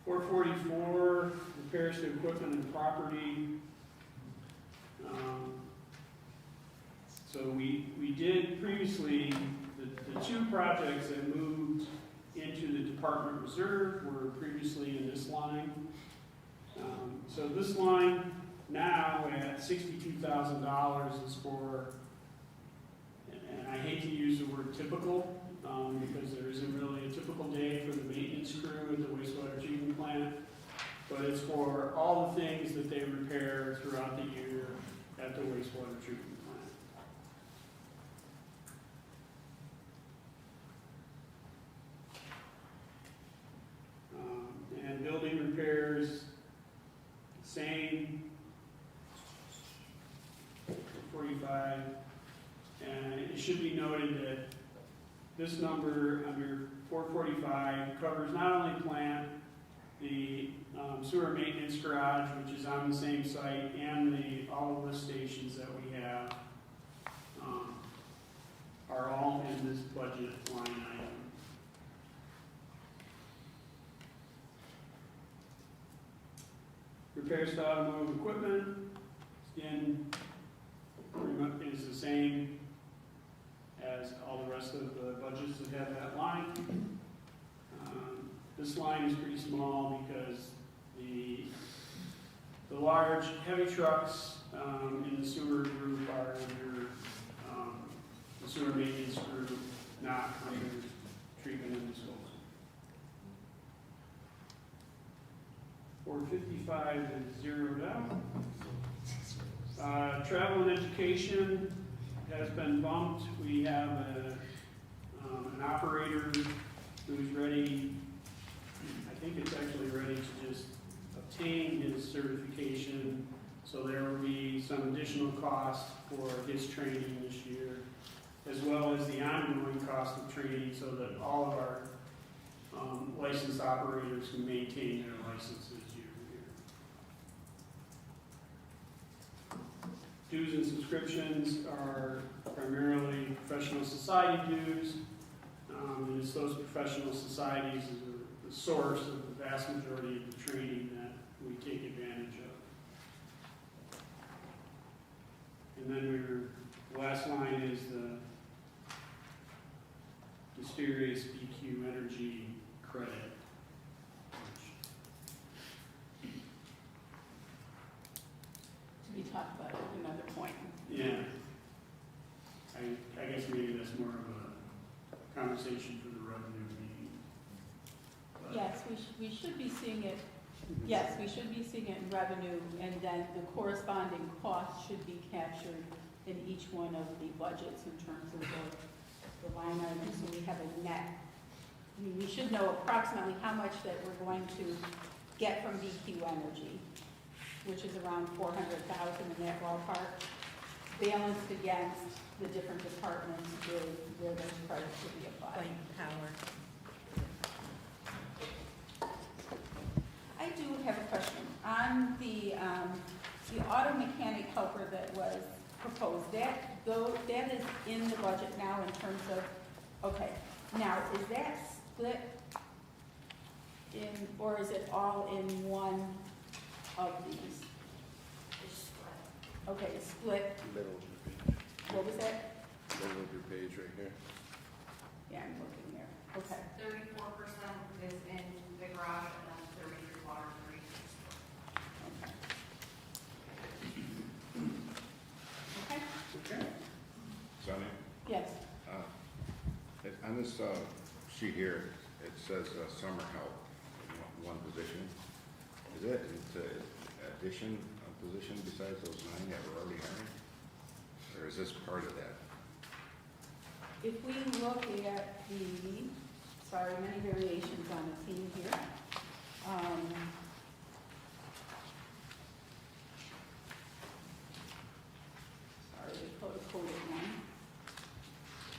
444, repairs to equipment and property. So we did previously, the two projects that moved into the department reserve were previously in this line. So this line now at $62,000 is for, and I hate to use the word typical, because there isn't really a typical day for the maintenance crew at the wastewater treatment plant, but it's for all the things that they repair throughout the year at the wastewater treatment plant. And building repairs, same, 45. And it should be noted that this number under 445 covers not only plant, the sewer maintenance garage, which is on the same site, and all the lift stations that we have are all in this budget line item. Repairs to automotive equipment, again, pretty much is the same as all the rest of the budgets that have that line. This line is pretty small because the large heavy trucks in the sewer group are under the sewer maintenance group, not under treatment and disposal. 455 is zeroed out. Travel and education has been bumped. We have an operator who's ready, I think it's actually ready to just obtain his certification. So there will be some additional cost for his training this year, as well as the ongoing cost of training so that all of our licensed operators can maintain their licenses year to year. Dues and subscriptions are primarily professional society dues. And it's those professional societies that are the source of the vast majority of the training that we take advantage of. And then the last line is the mysterious BQ energy credit. To be talked about at another point. Yeah. I guess maybe that's more of a conversation for the revenue meeting. But- Yes, we should be seeing it, yes, we should be seeing it in revenue, and then the corresponding cost should be captured in each one of the budgets in terms of the line items, so we have a net. I mean, we should know approximately how much that we're going to get from BQ Energy, which is around 400,000 in that ballpark, balanced against the different departments where those credits should be applied. I do have a question. On the auto mechanic helper that was proposed, that is in the budget now in terms of, okay, now, is that split in, or is it all in one of these? It's split. Okay, it's split, Middle of your page, what was that? middle of your page right here. Yeah, I'm looking there, okay. 34% is in the garage and then 33 water, 30 Okay. Okay. Sonny, Yes, on this sheet here, it says summer help, one position. Is it addition, a position besides those 9 that were already hired? Or is this part of that? if we look at the, sorry, many variations on the theme here. Sorry, they coded one.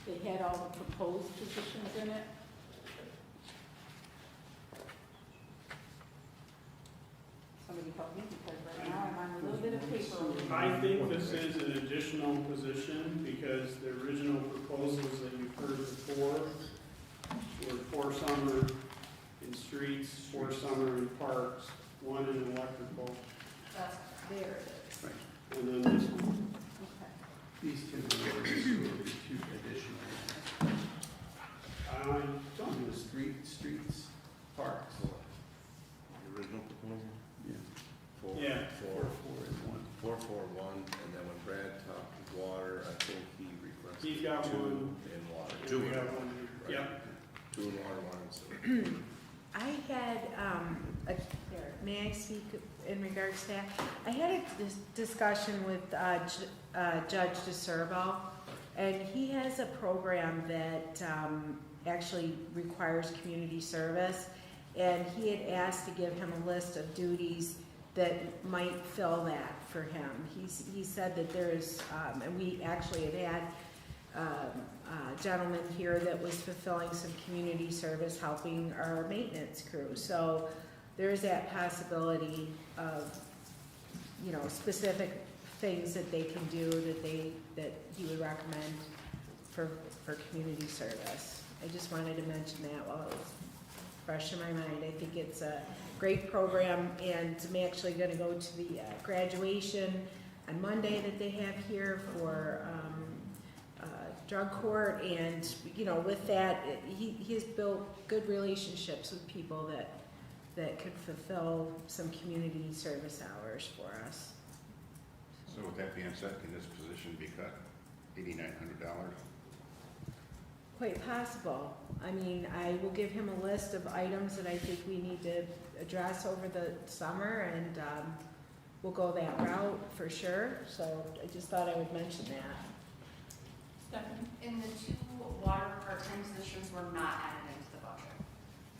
They had all the proposed positions in it. Somebody help me, because right now I'm on a little bit of paper. I think this is an additional position because the original proposals that you've heard before were 4 summer in streets, 4 summer in parks, 1 in electrical, That's There it is. and then this one. Okay. These two additional. we have one year. Yep. 2 in water, 1 in sewer. I had, may I speak in regards to that? I had a discussion with Judge DeServo, and he has a program that actually requires community service, and he had asked to give him a list of duties that might fill that for him. He said that there is, and we actually had a gentleman here that was fulfilling some community service, helping our maintenance crew. So there is that possibility of, you know, specific things that they can do that he would recommend for community service. I just wanted to mention that while it was fresh in my mind. I think it's a great program, and I'm actually going to go to the graduation on Monday that they have here for drug court, and you know, with that, he has built good relationships with people that could fulfill some community service hours for us. So with that being said, can this position be cut $8,900? Quite possible. I mean, I will give him a list of items that I think we need to address over the summer, and we'll go that route for sure. So I just thought I would mention that. Stephanie? And the 2 water part-time positions were not added into the budget.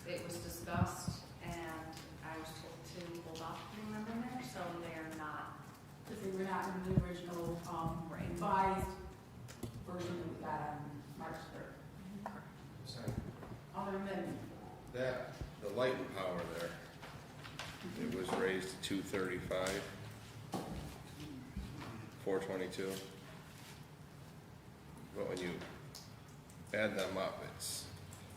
It was discussed, and I was told to hold off putting them in there, so they're not. Because they were not in the original revised version that we got on March 3rd. Alderman, That, the light and power there, it was raised to 235, 422. But when you add them up, it's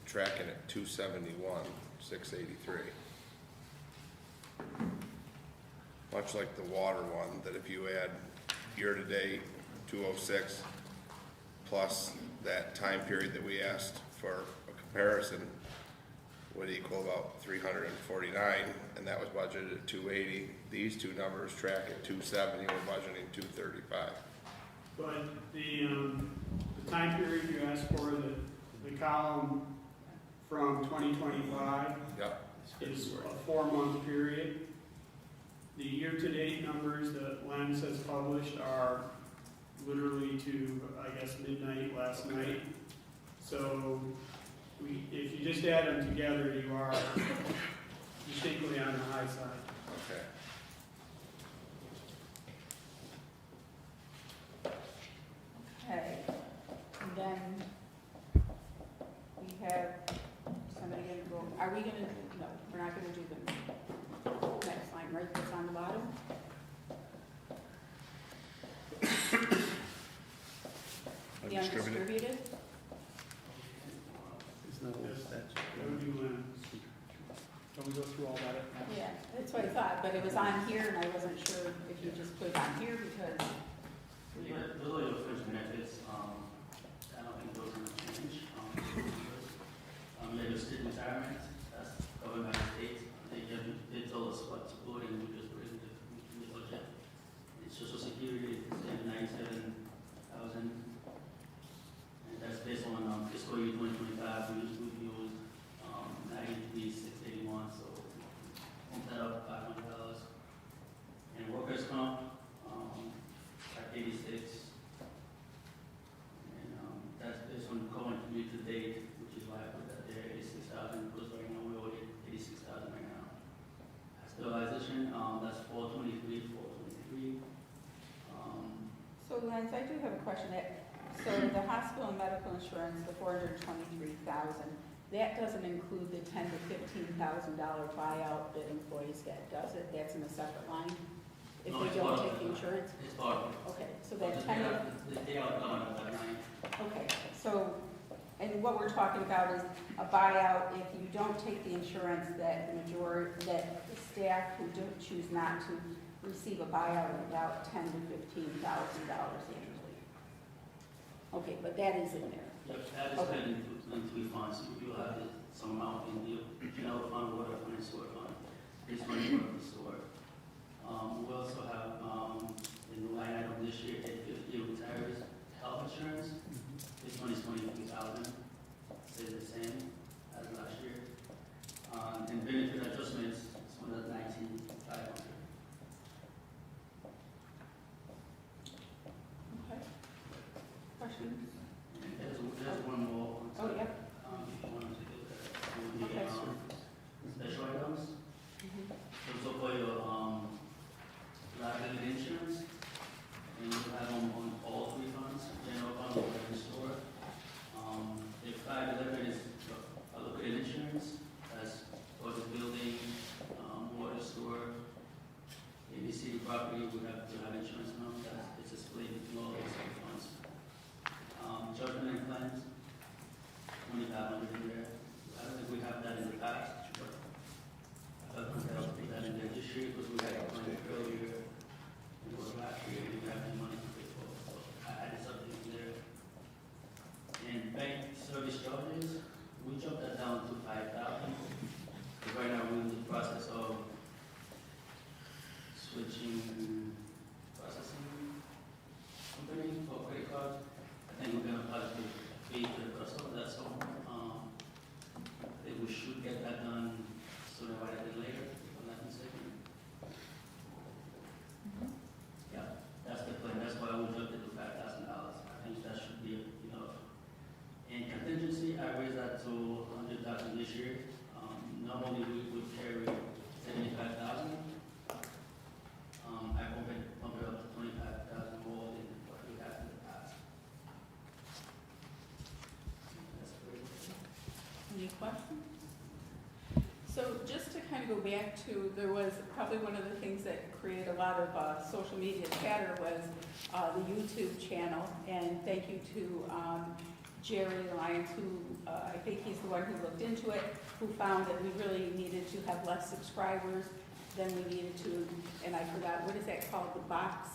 tracking at 271, 683. Much like the water one, that if you add year-to-date 206 plus that time period that we asked for a comparison would equal about 349, and that was budgeted at 280. These two numbers track at 270, we're budgeting 235. But the time period you asked for, the column from 2025 Yep. is a 4-month period. The year-to-date numbers that Lens has published are literally to, I guess, midnight last night. So if you just add them together, you are distinctly on the high side. Okay. okay, and then we have somebody gonna go, are we gonna, no, we're not gonna do the next line, right, that's on the bottom? The undistributed? That would be Lens. Can we go through all that? Yeah, that's what I thought, but it was on here and I wasn't sure if you just put it on here because we Yeah, were, those are your fringe benefits. I don't think those are gonna change. Yeah, your state retirement, that's covered by the state. They told us what to put and we just put it in the budget. It's social security, it's $97,000. And that's based on fiscal year 2025, we used 93,681, so bump that up $500. And workers' comp, at 86. And that's based on current year to date, which is why I put that there, 86,000, because right now we're already at 86,000 right now. Stabilization, that's 423, 423. so Lance, I do have a question that, so the hospital and medical insurance, the $423,000, that doesn't include the $10,000 to $15,000 buyout that employees get, does it? That's in a separate line? If No, they it's don't part of take the it. insurance? It's part of it. Okay, so But that 10 to they are coming up at 9. okay, so, and what we're talking about is a buyout if you don't take the insurance, that the majority, that the staff who don't choose not to receive a buyout of about $10,000 to $15,000 annually. Okay, but that is in there. Yep, that is Okay. spent into 3 funds. You have some amount in the general fund, water fund, and sewer fund. This money for the sewer. We also have, in the line item this year, at 50 retirees health insurance. This one is 23,000. this year. Normally we would carry 75,000. I pump it up to 25,000 more than what we have in the past. That's pretty much it. Any questions? So just to kind of go back to, there was probably one of the things that created a lot of social media chatter was the YouTube channel. And thank you to Jerry Lyons, who I think he's the one who looked into it, who found that we really needed to have less subscribers than we needed to, and I forgot, what is that called, the box,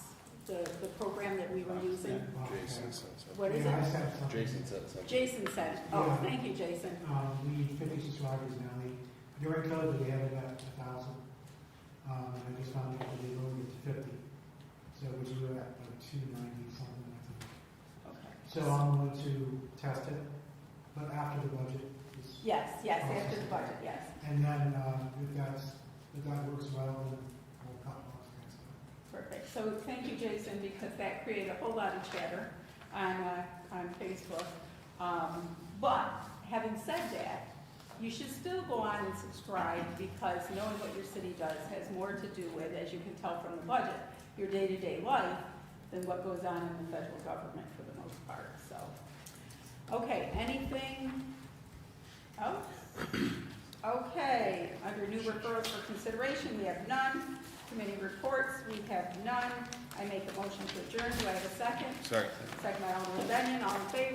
the program that we were using? Jason said something. What is Yeah, I it? said something. Jason said something. Jason said, oh, Yeah. thank you, Jason. We 50 subscribers now. During COVID, we had about 1,000. And I just found out that they lowered it to 50. So which we were at like 290 something, I think. Okay. So I'm going to test it, but after the budget. is- Yes, after the budget, yes. And then if that works well, then we'll cut off that stuff. Perfect. So thank you, Jason, because that created a whole lot of chatter on Facebook. But having said that, you should still go on and subscribe because knowing what your city does has more to do with, as you can tell from the budget, your day-to-day life than what goes on in the federal government for the most part, so. Okay, anything else? Okay, under new referrals for consideration, we have none. Committee reports, we have none. I make a motion to adjourn. Do I have a second? Sorry. Second by Alderman Benyon, all in favor?